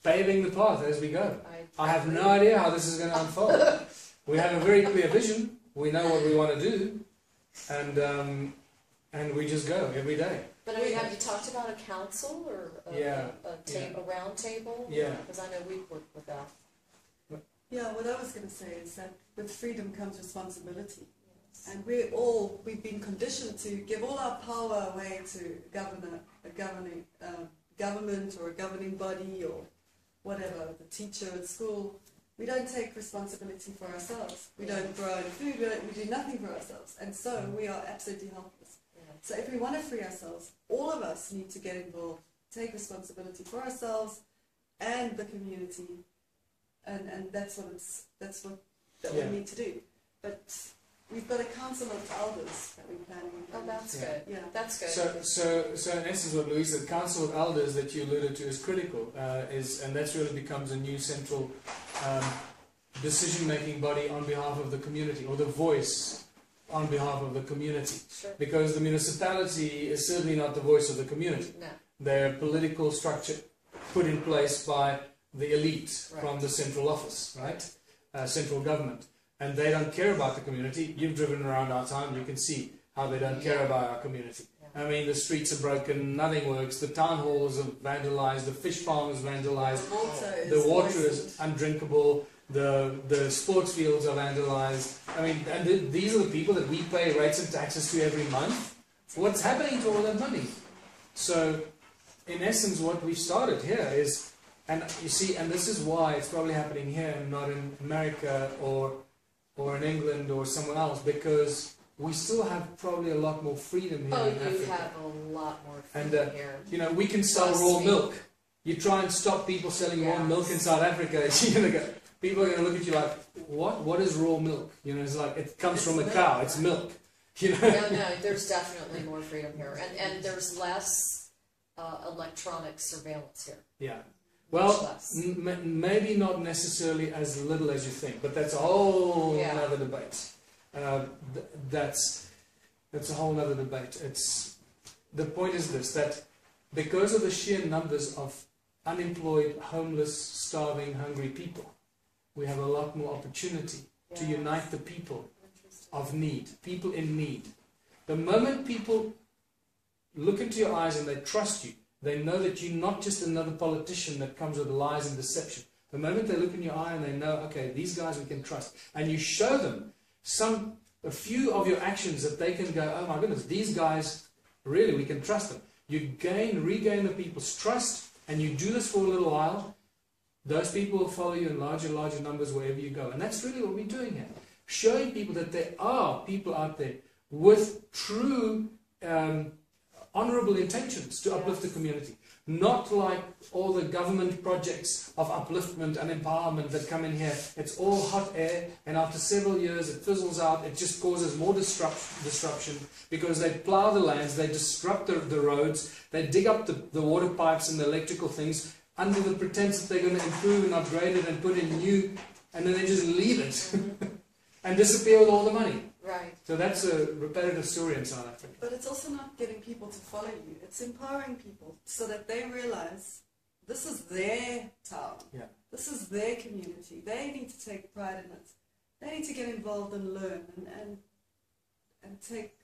paving the path as we go. I have no idea how this is going to unfold. We have a very clear vision. We know what we want to do, and we just go every day. But I mean, have you talked about a council or a round table? Yeah. Because I know we've worked with that. Yeah, what I was going to say is that with freedom comes responsibility. Yes. And we've been conditioned to give all our power away to a governing government or a governing body or whatever, the teacher at school. We don't take responsibility for ourselves. We don't grow our food, we do nothing for ourselves. And so we are absolutely helpless. Yeah. So if we want to free ourselves, all of us need to get involved, take responsibility for ourselves and the community. And that's what we need to do. But we've got a council of elders that we're planning. Oh, that's good. Yeah, that's good. So in essence, what Louise said, the council of elders that you alluded to is critical, and that's really becomes a new central decision-making body on behalf of the community, or the voice on behalf of the community. Sure. Because the municipality is certainly not the voice of the community. No. They're a political structure put in place by the elite from the central office, right? Central government. And they don't care about the community. You've driven around our town, you can see how they don't care about our community. Yeah. I mean, the streets are broken, nothing works, the town halls are vandalized, the fish farm is vandalized, the water is undrinkable, the sports fields are vandalized. I mean, and these are the people that we pay rates and taxes to every month. What's happening to all that money? So, in essence, what we've started here is, and you see, and this is why it's probably happening here and not in America or in England or somewhere else, because we still have probably a lot more freedom here in Africa. Oh, you have a lot more freedom here. You know, we can sell raw milk. You try and stop people selling raw milk in South Africa, you're gonna go, people are going to look at you like, what? What is raw milk? You know, it's like, it comes from a cow, it's milk. You know? No, there's definitely more freedom here. And there's less electronic surveillance here. Yeah. Well, maybe not necessarily as little as you think, but that's a whole other debate. That's a whole other debate. The point is this, that because of the sheer numbers of unemployed, homeless, starving, hungry people, we have a lot more opportunity to unite the people of need, people in need. The moment people look into your eyes and they trust you, they know that you're not just another politician that comes with lies and deception. The moment they look in your eye and they know, okay, these guys we can trust, and you show them a few of your actions that they can go, oh my goodness, these guys, really, we can trust them. You regain the people's trust, and you do this for a little while, those people will follow you in larger and larger numbers wherever you go. And that's really what we're doing here. Showing people that there are people out there with true honorable intentions to uplift the community. Not like all the government projects of upliftment and empowerment that come in here. It's all hot air, and after several years it fizzles out. It just causes more disruption because they plow the lands, they disrupt the roads, they dig up the water pipes and the electrical things under the pretense that they're going to improve and upgrade it and put in new, and then they just leave it and disappear with all the money. Right. So that's a repetitive story in South Africa. But it's also not getting people to follow you. It's empowering people so that they realize this is their town. Yeah. This is their community. They need to take pride in it. They need to get involved and learn and take,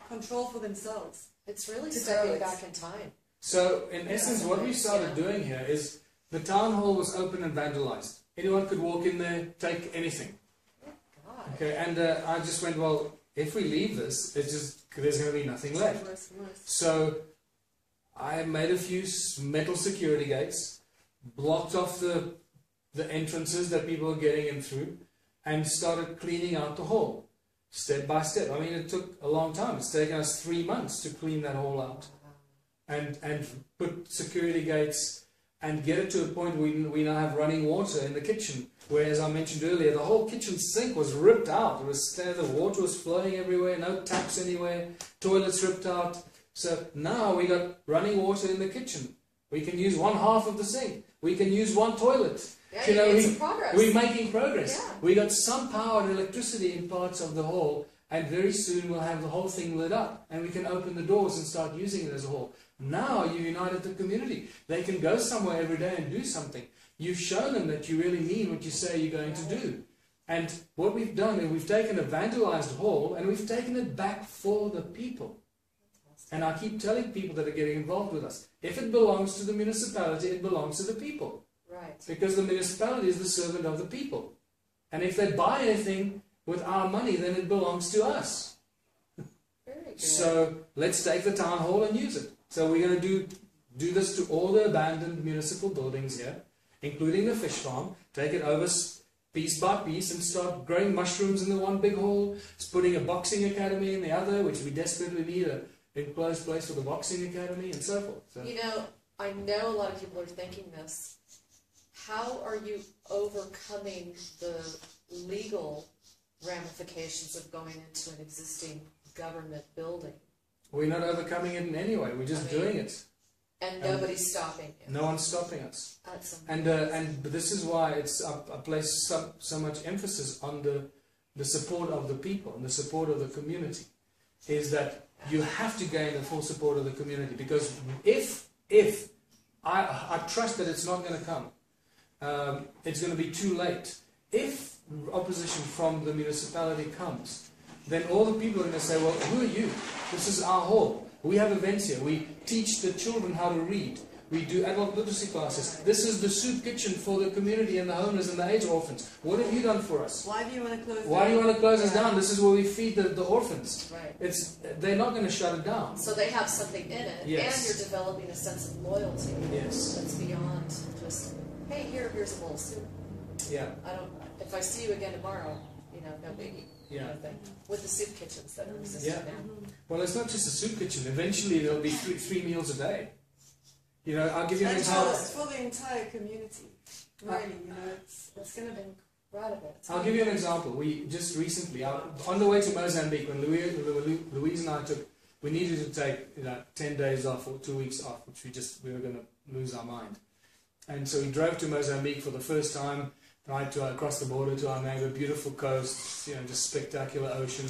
control for themselves. It's really stepping back in time. So, in essence, what we started doing here is the town hall was open and vandalized. Anyone could walk in there, take anything. Okay, and I just went, well, if we leave this, there's going to be nothing left. So I made a few metal security gates, blocked off the entrances that people were getting in through, and started cleaning out the hall, step by step. I mean, it took a long time. It's taken us 3 months to clean that hall out, and put security gates, and get it to a point where we now have running water in the kitchen. Where, as I mentioned earlier, the whole kitchen sink was ripped out. The water was flowing everywhere, no taps anywhere, toilets ripped out. So now we got running water in the kitchen. We can use 1/2 of the sink. We can use one toilet. Yeah, progress. We're making progress. Yeah. We got some power and electricity in parts of the hall, and very soon we'll have the whole thing lit up, and we can open the doors and start using it as a hall. Now you united the community. They can go somewhere every day and do something. You've shown them that you really mean what you say you're going to do. And what we've done is we've taken a vandalized hall and we've taken it back for the people. And I keep telling people that are getting involved with us, if it belongs to the municipality, it belongs to the people. Right. Because the municipality is the servant of the people. And if they buy anything with our money, then it belongs to us. Very good. So let's take the town hall and use it. So we're going to do this to all the abandoned municipal buildings here, including the fish farm, take it over piece by piece and start growing mushrooms in the one big hall, putting a boxing academy in the other, which we desperately need an enclosed place for the boxing academy, and so forth. So. I know a lot of people are thinking this. How are you overcoming the legal ramifications of going into an existing government building? We're not overcoming it in any way, we're just doing it. And nobody's stopping you. No one's stopping us. That's and this is why I place so much emphasis on the support of the people and the support of the community. Is that you have to gain the full support of the community, because if I trust that it's not going to come, it's going to be too late. If opposition from the municipality comes, then all the people are going to say, well, who are you? This is our hall. We have events here. We teach the children how to read. We do adult literacy classes. This is the soup kitchen for the community and the homeless and the AIDS orphans. What have you done for us? Why do you want to close Why do you want to close us down? This is where we feed the orphans. Right. They're not going to shut it down. So they have something in it, Yes. and you're developing a sense of loyalty. Yes. That's beyond just, hey, here's a bowl of soup. Yeah. If I see you again tomorrow, no biggie. Yeah. Kind of thing. With the soup kitchens that are existing now. Well, it's not just a soup kitchen. Eventually, there'll be three meals a day. I'll give you an And example. it's for the entire community. Really, It's going to be incredible. I'll give you an example. We just recently, on the way to Mozambique, when Louise and I we needed to take 10 days off or 2 weeks off, which we were going to lose our mind. And so we drove to Mozambique for the first time, right across the border to our neighbor, beautiful coast, just spectacular ocean.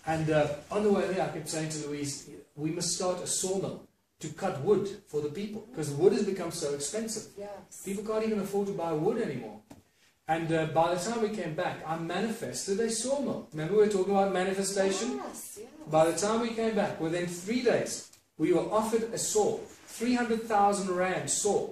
And on the way there, I kept saying to Louise, we must start a sawmill to cut wood for the people, because wood has become so expensive. Yes. People can't even afford to buy wood anymore. And by the time we came back, I manifested a sawmill. Remember we were talking about manifestation? Yes, yes. By the time we came back, within 3 days, we were offered a saw, 300,000 rand saw.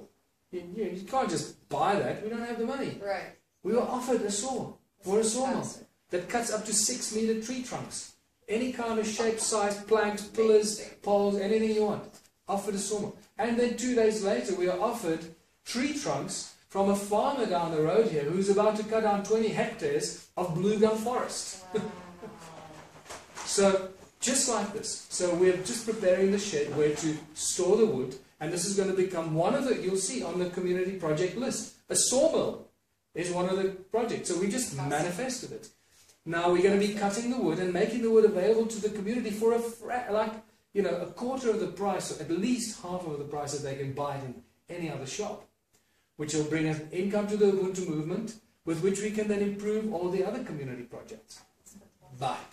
You can't just buy that. We don't have the money. Right. We were offered a saw for a sawmill that cuts up to 6-meter tree trunks. Any kind of shape, size, planks, pillars, poles, anything you want. Offered a sawmill. And then 2 days later, we are offered tree trunks from a farmer down the road here who's about to cut down 20 hectares of bluegum forest. Wow. So, just like this. So we're just preparing the shed where to store the wood, and this is going to become one of the, you'll see on the community project list. A sawmill is one of the projects. So we just manifested it. Now we're going to be cutting the wood and making the wood available to the community for a quarter of the price, or at least half of the price that they can buy it in any other shop, which will bring an income to the Ubuntu movement, with which we can then improve all the other community projects. But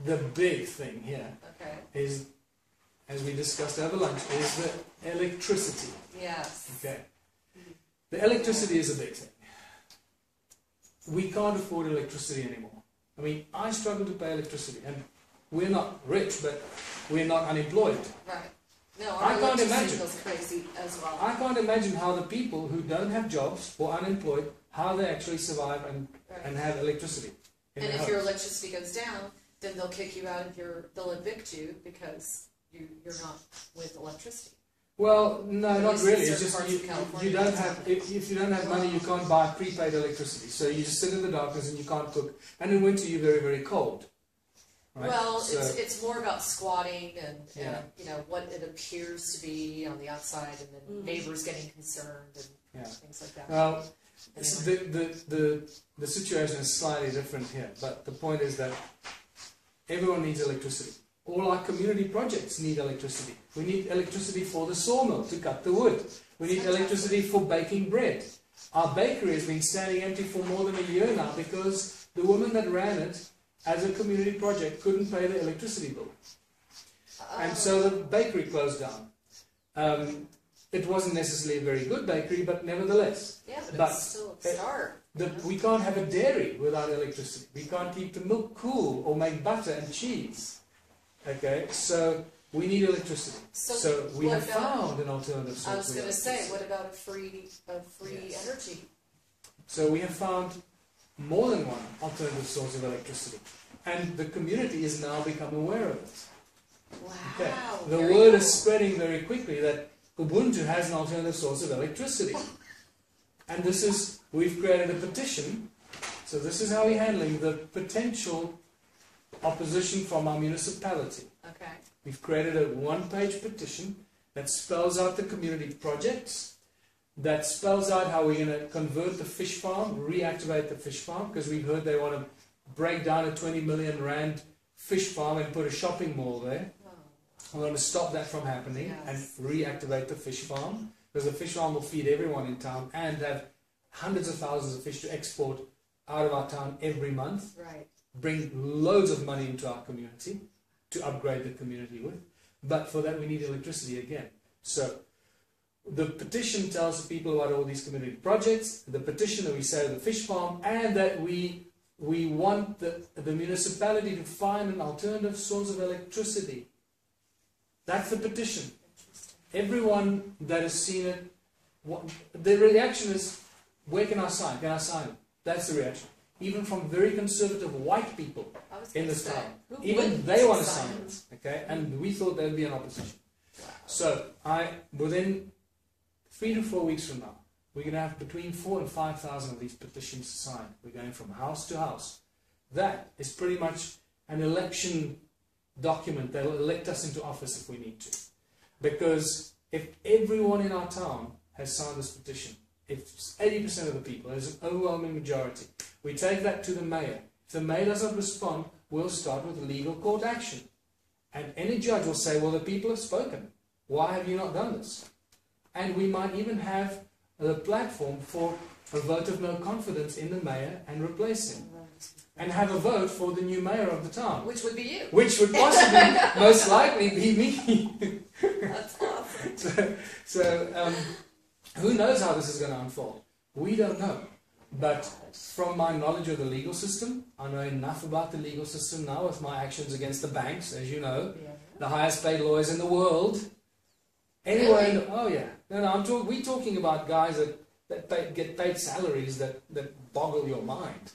the big thing here is, as we discussed over lunch, is the electricity. Yes. Okay. The electricity is a big thing. We can't afford electricity anymore. I mean, I struggle to pay electricity, and we're not rich, but we're not unemployed. Right. No, I can't imagine. Goes crazy as well. I can't imagine how the people who don't have jobs or unemployed, how they actually survive and have electricity. And if your electricity goes down, then they'll kick you out of they'll evict you because you're not with electricity. Well, no, not really. It's just you don't have. If you don't have money, you can't buy prepaid electricity. So you just sit in the darkness and you can't cook. And in winter, you're very, very cold. Right? Well, so, it's more about squatting and what it appears to be on the outside, and then neighbors getting concerned and things like that. Well, the situation is slightly different here, but the point is that everyone needs electricity. All our community projects need electricity. We need electricity for the sawmill to cut the wood. We need electricity for baking bread. Our bakery has been standing empty for more than a year now because the woman that ran it as a community project couldn't pay the electricity bill. And so the bakery closed down. It wasn't necessarily a very good bakery, but nevertheless. Yeah, but it's still a start. We can't have a dairy without electricity. We can't keep the milk cool or make butter and cheese. Okay, so we need electricity. So we have found an alternative source. I was going to say, what about a free energy? So we have found more than one alternative source of electricity, and the community has now become aware of it. Wow! Okay. The word is spreading very quickly that Ubuntu has an alternative source of electricity, and we've created a petition. So this is how we're handling the potential opposition from our municipality. Okay. We've created a one-page petition that spells out the community projects, that spells out how we're going to convert the fish farm, reactivate the fish farm, because we've heard they want to break down a 20 million rand fish farm and put a shopping mall there. We're going to stop that from happening and reactivate the fish farm, because the fish farm will feed everyone in town and have hundreds of thousands of fish to export out of our town every month. Right. Bring loads of money into our community to upgrade the community with. But for that we need electricity again. So the petition tells the people about all these community projects, the petition that we say the fish farm, and that we want the municipality to find an alternative source of electricity That's the petition. Everyone that has seen it, the reaction is, where can I sign? Can I sign it? That's the reaction. Even from very conservative white people in this town. Even they want to sign it. Okay? And we thought there would be an opposition. Wow. So, within 3 to 4 weeks from now, we're going to have between 4,000 and 5,000 of these petitions signed. We're going from house to house. That is pretty much an election document. They'll elect us into office if we need to. Because if everyone in our town has signed this petition, if 80% of the people, there's an overwhelming majority, we take that to the mayor. If the mayor doesn't respond, we'll start with legal court action. And any judge will say, well, the people have spoken. Why have you not done this? And we might even have the platform for a vote of no confidence in the mayor and replace him. And have a vote for the new mayor of the town. Which would be you. Which would possibly, most likely, be me. That's awesome. So who knows how this is going to unfold? We don't know. But from my knowledge of the legal system, I know enough about the legal system now with my actions against the banks, as you know, the highest paid lawyers in the world. Anyway, really? Oh yeah. No, we're talking about guys that get paid salaries that boggle your mind.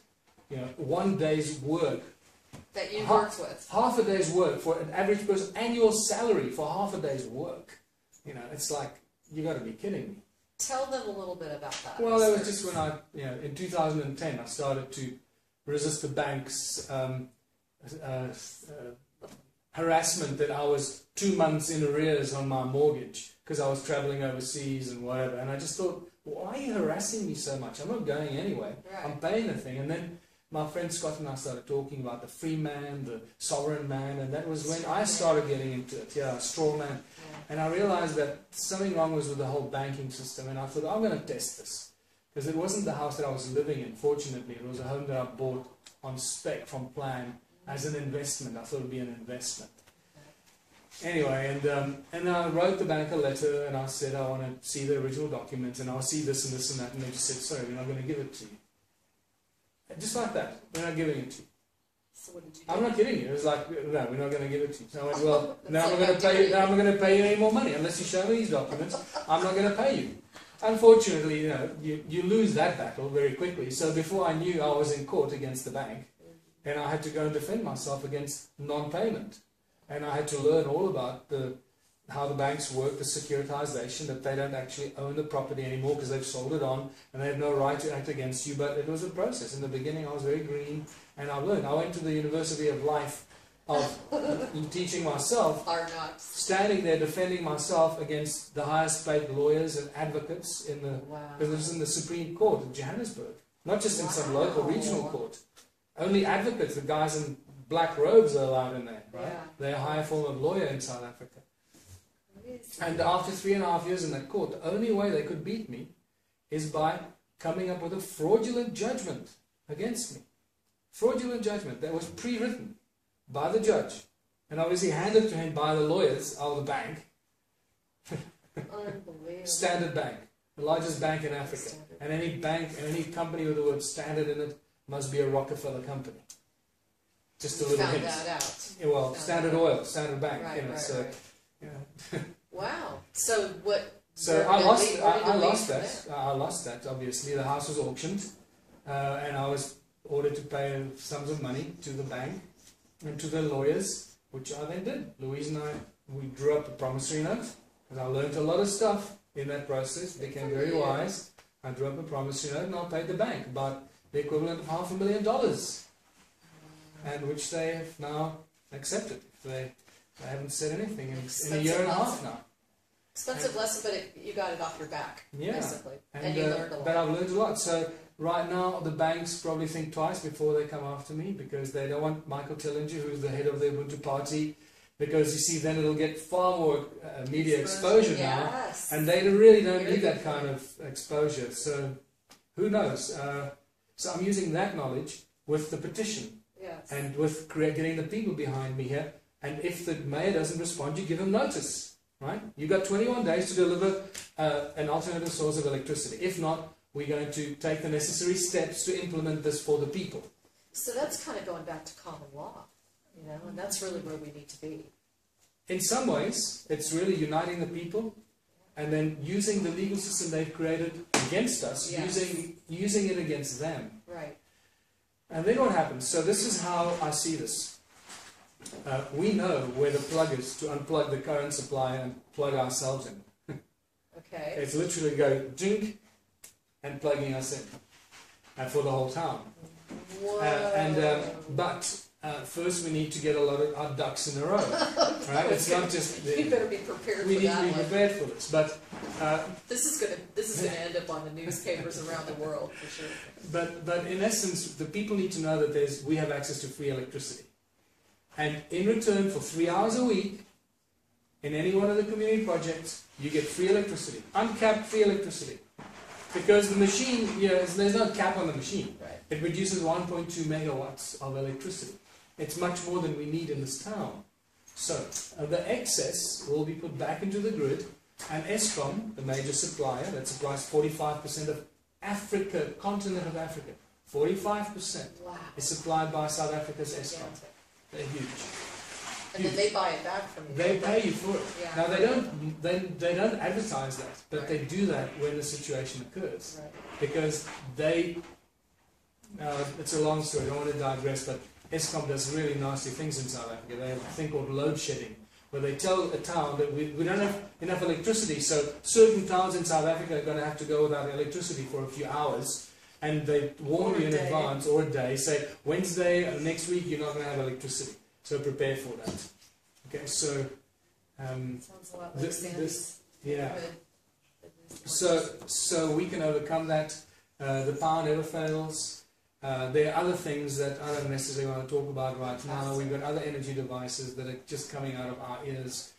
You know, 1 day's work. That you worked with. Half a day's work for an average person, annual salary for half a day's work. You know, it's like, you got to be kidding me. Tell them a little bit about that. Well, that was just when in 2010, I started to resist the bank's harassment that I was 2 months in arrears on my mortgage because I was traveling overseas and whatever. And I just thought, why are you harassing me so much? I'm not going anyway. Right. I'm paying the thing. And then my friend Scott and I started talking about the free man, the sovereign man, and that was when I started getting into it. Yeah, straw man. Yeah. And I realized that something wrong was with the whole banking system, and I thought, I'm going to test this. Because it wasn't the house that I was living in, fortunately. It was a home that I bought on spec from plan as an investment. I thought it would be an investment. Anyway, and I wrote the bank a letter, and I said I want to see the original documents, and I'll see this and this and that, and they just said, sorry, we're not going to give it to you. Just like that. We're not giving it to you. So what did you do? I'm not kidding you. It was like, no, we're not going to give it to you. So I went, well, now I'm going to pay you any more money. Unless you show me these documents, I'm not going to pay you. Unfortunately, you know, you lose that battle very quickly. So before I knew, I was in court against the bank, and I had to go and defend myself against non-payment. And I had to learn all about how the banks work, the securitization, that they don't actually own the property anymore because they've sold it on and they have no right to act against you. But it was a process. In the beginning I was very green and I learned. I went to the University of Life of teaching myself, standing there defending myself against the highest paid lawyers and advocates in the, because it was in the Supreme Court of Johannesburg, not just in some local regional court. Only advocates, the guys in black robes are allowed in there, right? Yeah. They're a higher form of lawyer in South Africa. And after 3.5 years in that court, the only way they could beat me is by coming up with a fraudulent judgment against me. Fraudulent judgment that was pre-written by the judge and obviously handed to him by the lawyers of the bank. Standard Bank, the largest bank in Africa. And any bank, any company with the word standard in it must be a Rockefeller company. Just a little hint. Found that out. Yeah, well, Standard Oil, Standard Bank. Right, you know, right, so, right. Yeah. Wow. So what? So I lost that. Obviously, the house was auctioned, and I was ordered to pay sums of money to the bank and to the lawyers, which I then did. Louise and I, we drew up a promissory note, because I learned a lot of stuff in that process. Became very wise. I drew up a promissory note, and I paid the bank about the equivalent of $500,000, and which they have now accepted. They haven't said anything in a year and a half now. Expensive lesson, but you got it off your back, basically. And you learned a lot. But I've learned a lot. So right now, the banks probably think twice before they come after me, because they don't want Michael Tillinger, who's the head of the Ubuntu party, because you see, then it'll get far more media exposure now. And they really don't need that kind of exposure. So who knows? So I'm using that knowledge with the petition. And with getting the people behind me here. And if the mayor doesn't respond, you give him notice, right? You've got 21 days to deliver an alternative source of electricity. If not, we're going to take the necessary steps to implement this for the people. So that's kind of going back to common law, you know, and that's really where we need to be. in some ways, it's really uniting the people and then using the legal system they've created against us, using it against them. Right. And then what happens? So this is how I see this. We know where the plug is to unplug the current supply and plug ourselves in. Okay. It's literally going jink and plugging us in for the whole town. But first we need to get a lot of our ducks in a row. Right? It's not just you better be prepared for that. We need to be prepared for this. But this is gonna end up on the newspapers around the world for sure. But in essence, the people need to know that we have access to free electricity. And in return for 3 hours a week, in any one of the community projects, you get free electricity, uncapped free electricity. Because the machine, there's no cap on the machine. Right. It produces 1.2 megawatts of electricity. It's much more than we need in this town. So the excess will be put back into the grid, and Eskom, the major supplier that supplies 45% of Africa, continent of Africa, 45% is supplied by South Africa's Eskom. They're huge. And then they buy it back from you. They pay you for it. Yeah. Now they don't advertise that, but they do that when the situation occurs, because it's a long story. I don't want to digress, but Eskom does really nasty things in South Africa. They have a thing called load shedding, where they tell a town that we don't have enough electricity, so certain towns in South Africa are going to have to go without electricity for a few hours. And they warn you in advance, or a day, say, Wednesday next week you're not going to have electricity. So prepare for that. Okay, so sounds a lot like Sandy's neighborhood. So we can overcome that. The power never fails. There are other things that I don't necessarily want to talk about right now. We've got other energy devices that are just coming out of our ears.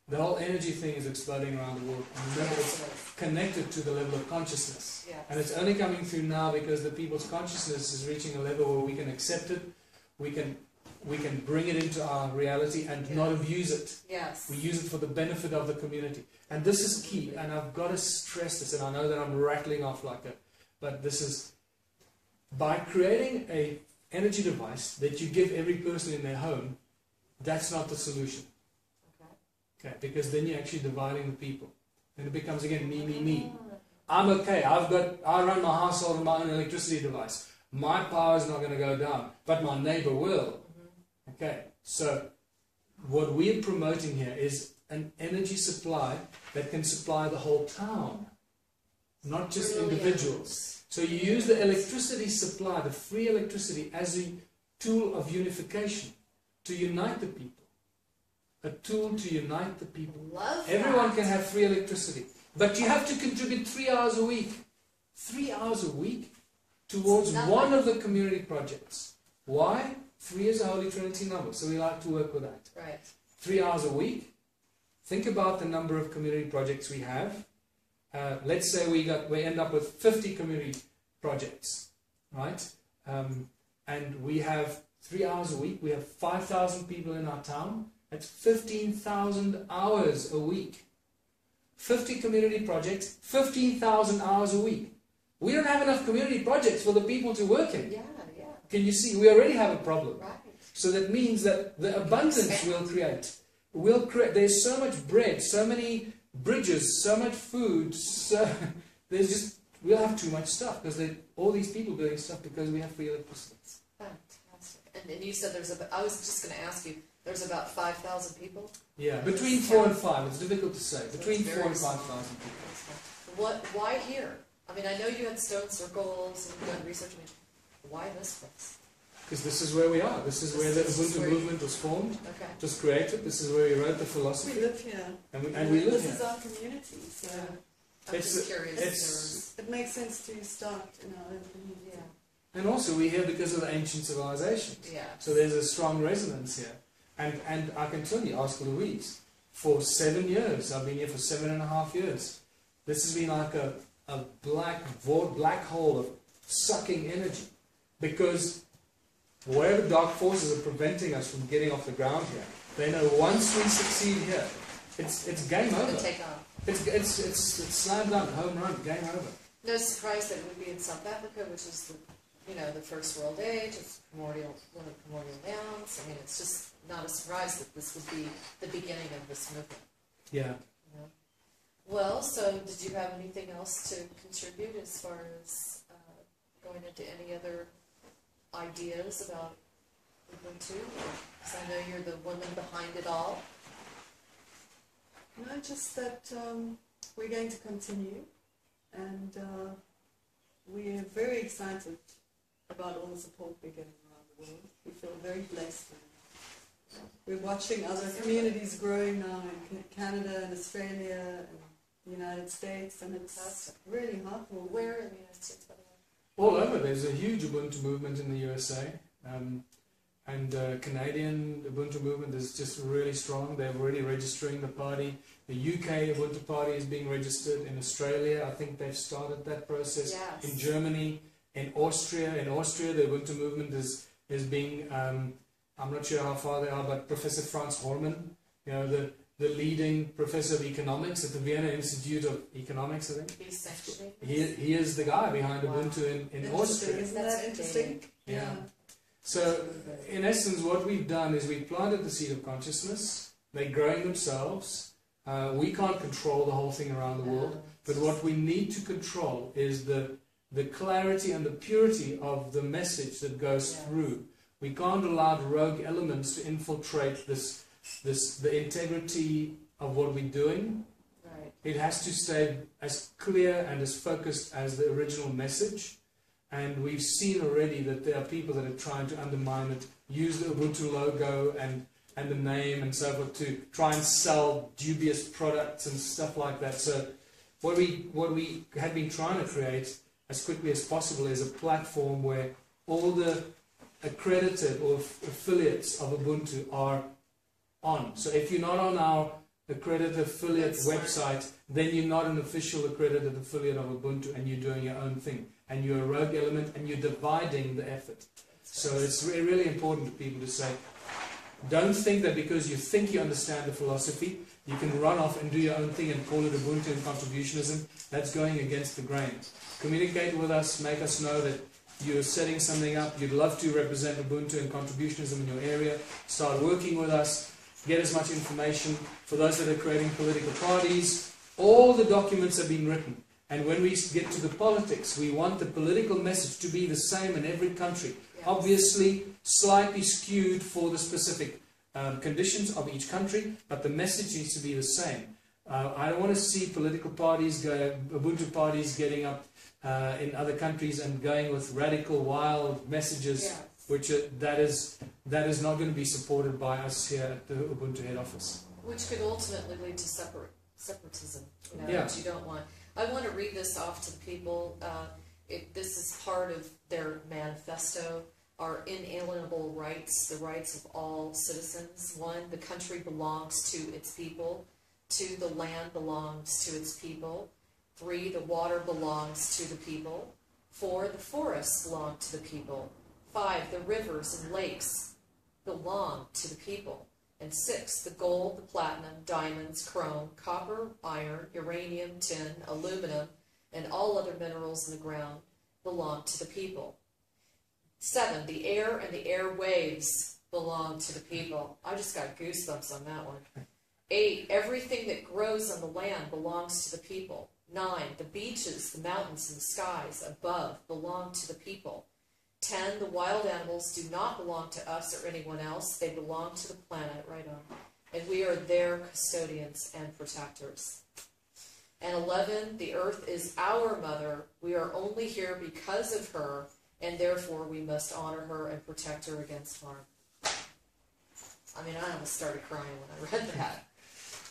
The whole energy thing is exploding around the world. And remember, it's connected to the level of consciousness. Yes. And it's only coming through now because the people's consciousness is reaching a level where we can accept it, we can bring it into our reality and not abuse it. Yes. We use it for the benefit of the community. And this is key, and I've got to stress this, and I know that I'm rattling off like that, but this is, by creating an energy device that you give every person in their home, that's not the solution. Okay, because then you're actually dividing the people. And it becomes again me, me, me. I'm okay, I run my household with my own electricity device. My power is not going to go down, but my neighbor will. Okay, so what we're promoting here is an energy supply that can supply the whole town, not just individuals. So you use the electricity supply, the free electricity, as a tool of unification to unite the people. A tool to unite the people. Everyone can have free electricity, but you have to contribute 3 hours a week. 3 hours a week towards one of the community projects. Why? 3 is a Holy Trinity number, so we like to work with that. Right. 3 hours a week. Think about the number of community projects we have. Let's say we end up with 50 community projects, right? And we have 3 hours a week. We have 5,000 people in our town. That's 15,000 hours a week. 50 community projects, 15,000 hours a week. We don't have enough community projects for the people to work in. Yeah. Can you see? We already have a problem. Right. So that means that the abundance we'll create. There's so much bread, so many bridges, so much food. We'll have too much stuff because all these people doing stuff because we have free electricity. Fantastic. And you said I was just going to ask you, there's about 5,000 people? Yeah, between 4 and 5. It's difficult to say. Between 4 and 5,000 people. Why here? I mean, I know you had stone circles and you had research. Why this place? Because this is where we are. This is where the Ubuntu Movement was formed. Okay. Just created. This is where we wrote the philosophy. We live here. And we live here. This is our community. So I'm just curious. It makes sense to start in our own community. Yeah. And also we're here because of the ancient civilizations. Yeah. So there's a strong resonance here. And I can tell you, ask Louise, for 7 years, I've been here for 7.5 years. This has been like a black hole of sucking energy. Because whatever dark forces are preventing us from getting off the ground here, they know once we succeed here, it's game over. Take off. It's slam dunk, home run, game over. No surprise that it would be in South Africa, which is the first world age. It's one of the primordial lands. I mean, it's just not a surprise that this would be the beginning of this movement. Yeah. Yeah. Well, so did you have anything else to contribute as far as going into any other ideas about Ubuntu? Because I know you're the woman behind it all. No, just that we're going to continue, and we're very excited about all the support we're getting around the world. We feel very blessed. We're watching other communities growing now in Canada and Australia and the United States, and it's really heartwarming. Where in the United States, by the way? All over. There's a huge Ubuntu movement in the USA. And Canadian Ubuntu movement is just really strong. They're already registering the party. The UK Ubuntu party is being registered. In Australia, I think they've started that process. Yes. In Germany, in Austria. In Austria, the Ubuntu movement is being, I'm not sure how far they are, but Professor Franz Hormann, you know, the leading professor of economics at the Vienna Institute of Economics, I think. He is the guy behind Ubuntu in Austria. Isn't that interesting? Yeah. So, in essence, what we've done is we've planted the seed of consciousness. They're growing themselves. We can't control the whole thing around the world. But what we need to control is the clarity and the purity of the message that goes through. We can't allow the rogue elements to infiltrate the integrity of what we're doing. Right. It has to stay as clear and as focused as the original message. And we've seen already that there are people that are trying to undermine it, use the Ubuntu logo and the name and so forth to try and sell dubious products and stuff like that. So what we had been trying to create as quickly as possible is a platform where all the accredited or affiliates of Ubuntu are on. So if you're not on our accredited affiliate website, then you're not an official accredited affiliate of Ubuntu and you're doing your own thing. And you're a rogue element and you're dividing the effort. So it's really important to people to say, don't think that because you think you understand the philosophy, you can run off and do your own thing and call it Ubuntu and Contributionism. That's going against the grain. Communicate with us, make us know that you're setting something up, you'd love to represent Ubuntu and Contributionism in your area, start working with us, get as much information. For those that are creating political parties, all the documents have been written. And when we get to the politics, we want the political message to be the same in every country. Yes. Obviously, slightly skewed for the specific conditions of each country, but the message needs to be the same. I don't want to see political parties, Ubuntu parties getting up in other countries and going with radical, wild messages, which that is not going to be supported by us here at the Ubuntu head office. Which could ultimately lead to separatism, which you don't want. I want to read this off to the people. This is part of their manifesto, our inalienable rights, the rights of all citizens. 1, the country belongs to its people. 2, the land belongs to its people. 3, the water belongs to the people. 4, the forests belong to the people. 5, the rivers and lakes belong to the people. And 6, the gold, the platinum, diamonds, chrome, copper, iron, uranium, tin, aluminum, and all other minerals in the ground belong to the people. 7, the air and the air waves belong to the people. I just got goosebumps on that one. 8, everything that grows on the land belongs to the people. 9, the beaches, the mountains, and the skies above belong to the people. 10, the wild animals do not belong to us or anyone else. They belong to the planet, right on. And we are their custodians and protectors. And 11, the earth is our mother. We are only here because of her, and therefore we must honor her and protect her against harm. I mean, I almost started crying when I read that.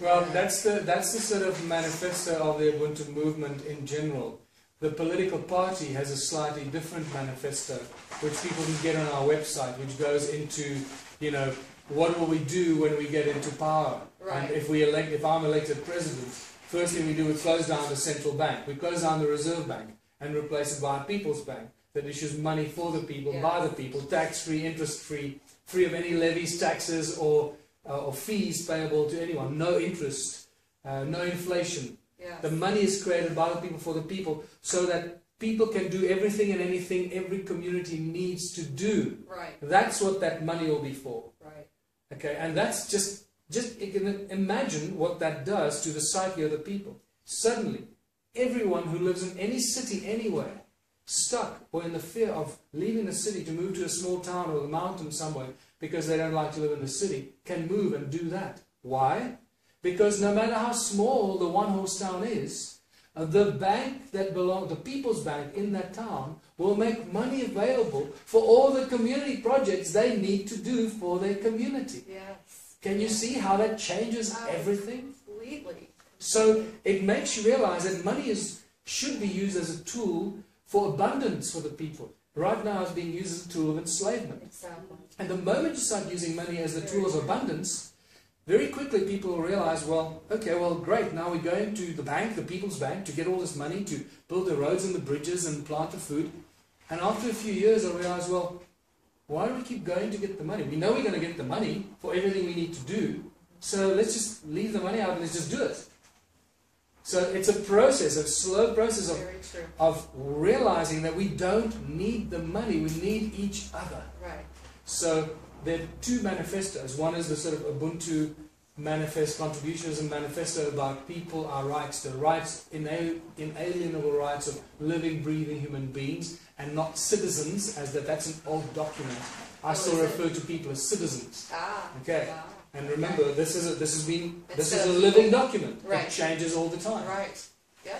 Well, that's the sort of manifesto of the Ubuntu movement in general. The political party has a slightly different manifesto, which people can get on our website, which goes into, what will we do when we get into power? Right. And if I'm elected president, first thing we do is close down the central bank. We close down the Reserve Bank and replace it by a People's Bank that issues money for the people, by the people, tax-free, interest-free, free of any levies, taxes, or fees payable to anyone. No interest, no inflation. Yes. The money is created by the people for the people, so that people can do everything and anything every community needs to do. Right. That's what that money will be for. Right. Okay, and that's just you can imagine what that does to the psyche of the people. Suddenly, everyone who lives in any city anywhere, stuck or in the fear of leaving the city to move to a small town or the mountain somewhere because they don't like to live in the city, can move and do that. Why? Because no matter how small the one-horse town is, the bank that belongs, the People's Bank in that town, will make money available for all the community projects they need to do for their community. Yes. Can you see how that changes everything? Completely. So it makes you realize that money should be used as a tool for abundance for the people. Right now it's being used as a tool of enslavement. Exactly. And the moment you start using money as the tool of abundance, very quickly people will realize, well, okay, well, great, now we're going to the bank, the People's Bank, to get all this money to build the roads and the bridges and plant the food. And after a few years, they'll realize, well, why do we keep going to get the money? We know we're going to get the money for everything we need to do, so let's just leave the money out and let's just do it. So it's a process, a slow process of realizing that we don't need the money, we need each other. Right. So there are two manifestos. One is the sort of Ubuntu manifesto, Contributionism manifesto about people, our rights, the rights, inalienable rights of living, breathing human beings, and not citizens, as that's an old document. I still refer to people as citizens. Okay. And remember, this is a living document. Right. It changes all the time. Right. Yeah.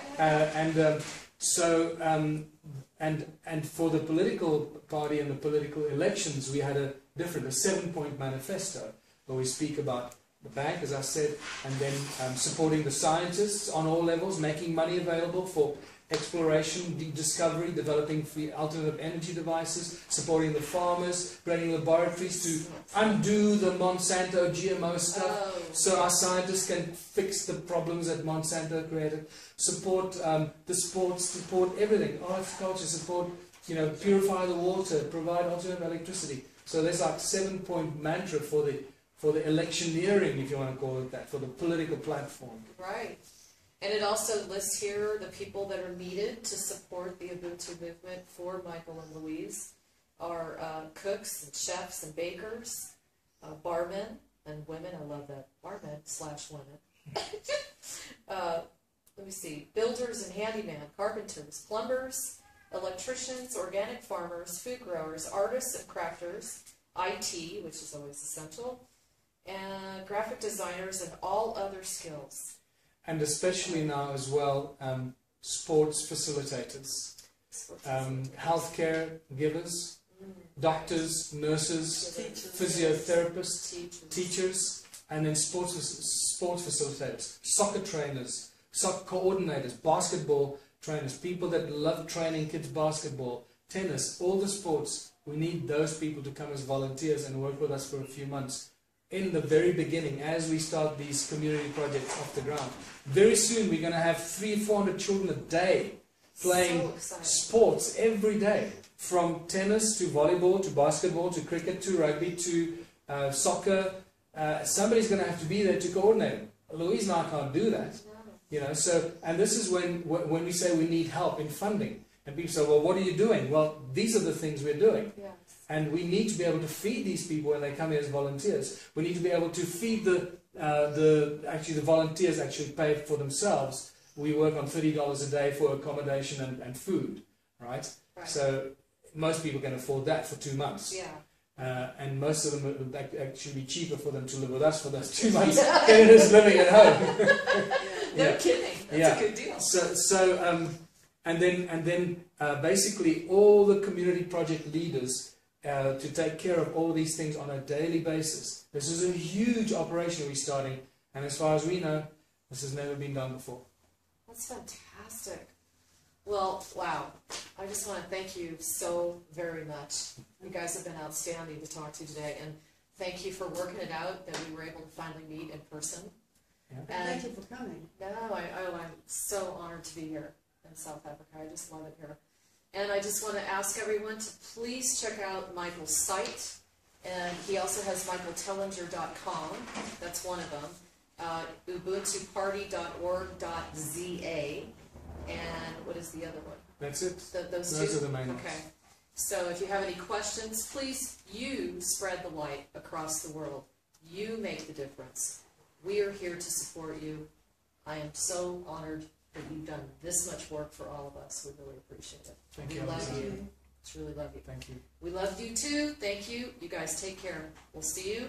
And for the political party and the political elections, we had a 7-point manifesto where we speak about the bank, as I said, and then supporting the scientists on all levels, making money available for exploration, discovery, developing free alternative energy devices, supporting the farmers, creating laboratories to undo the Monsanto GMO stuff, so our scientists can fix the problems that Monsanto created, support the sports, support everything, arts, culture, support, purify the water, provide alternative electricity. So there's like 7-point mantra for the electioneering, if you want to call it that, for the political platform. Right. And it also lists here the people that are needed to support the Ubuntu movement for Michael and Louise are cooks and chefs and bakers, barmen and women. I love that. Barmen/women. Let me see. Builders and handyman, carpenters, plumbers, electricians, organic farmers, food growers, artists and crafters, IT, which is always essential, and graphic designers and all other skills. And especially now as well, sports facilitators, healthcare givers, doctors, nurses, physiotherapists, teachers, and then sports facilitators, soccer trainers, soccer coordinators, basketball trainers, people that love training kids basketball, tennis, all the sports. We need those people to come as volunteers and work with us for a few months. In the very beginning, as we start these community projects off the ground. Very soon we're going to have 300-400 children a day playing sports every day. From tennis to volleyball to basketball to cricket to rugby to soccer. Somebody's going to have to be there to coordinate it. Louise and I can't do that. And this is when we say we need help in funding. And people say, well, what are you doing? Well, these are the things we're doing. Yes. And we need to be able to feed these people when they come here as volunteers. We need to be able to feed the volunteers actually pay for themselves. We work on $30 a day for accommodation and food, right? So most people can afford that for 2 months. Yeah. And most of them it would actually be cheaper for them to live with us for those 2 months than it is living at home. No kidding. That's a good deal. And then basically all the community project leaders to take care of all these things on a daily basis. This is a huge operation we're starting, and as far as we know, this has never been done before. That's fantastic. Well, wow. I just want to thank you so very much. You guys have been outstanding to talk to today, and thank you for working it out that we were able to finally meet in person. Yeah. And thank you for coming. No, I'm so honored to be here in South Africa. I just love it here. And I just want to ask everyone to please check out Michael's site. And he also has michaeltellinger.com. That's one of them. ubuntuparty.org.za. And what is the other one? That's it. Those are the main ones. Okay. So if you have any questions, please spread the light across the world. You make the difference. We are here to support you. I am so honored that you've done this much work for all of us. We really appreciate it. Thank We you. love you. Truly love you. Thank you. We love you too. Thank you. You guys take care. We'll see you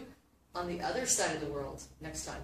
on the other side of the world next time.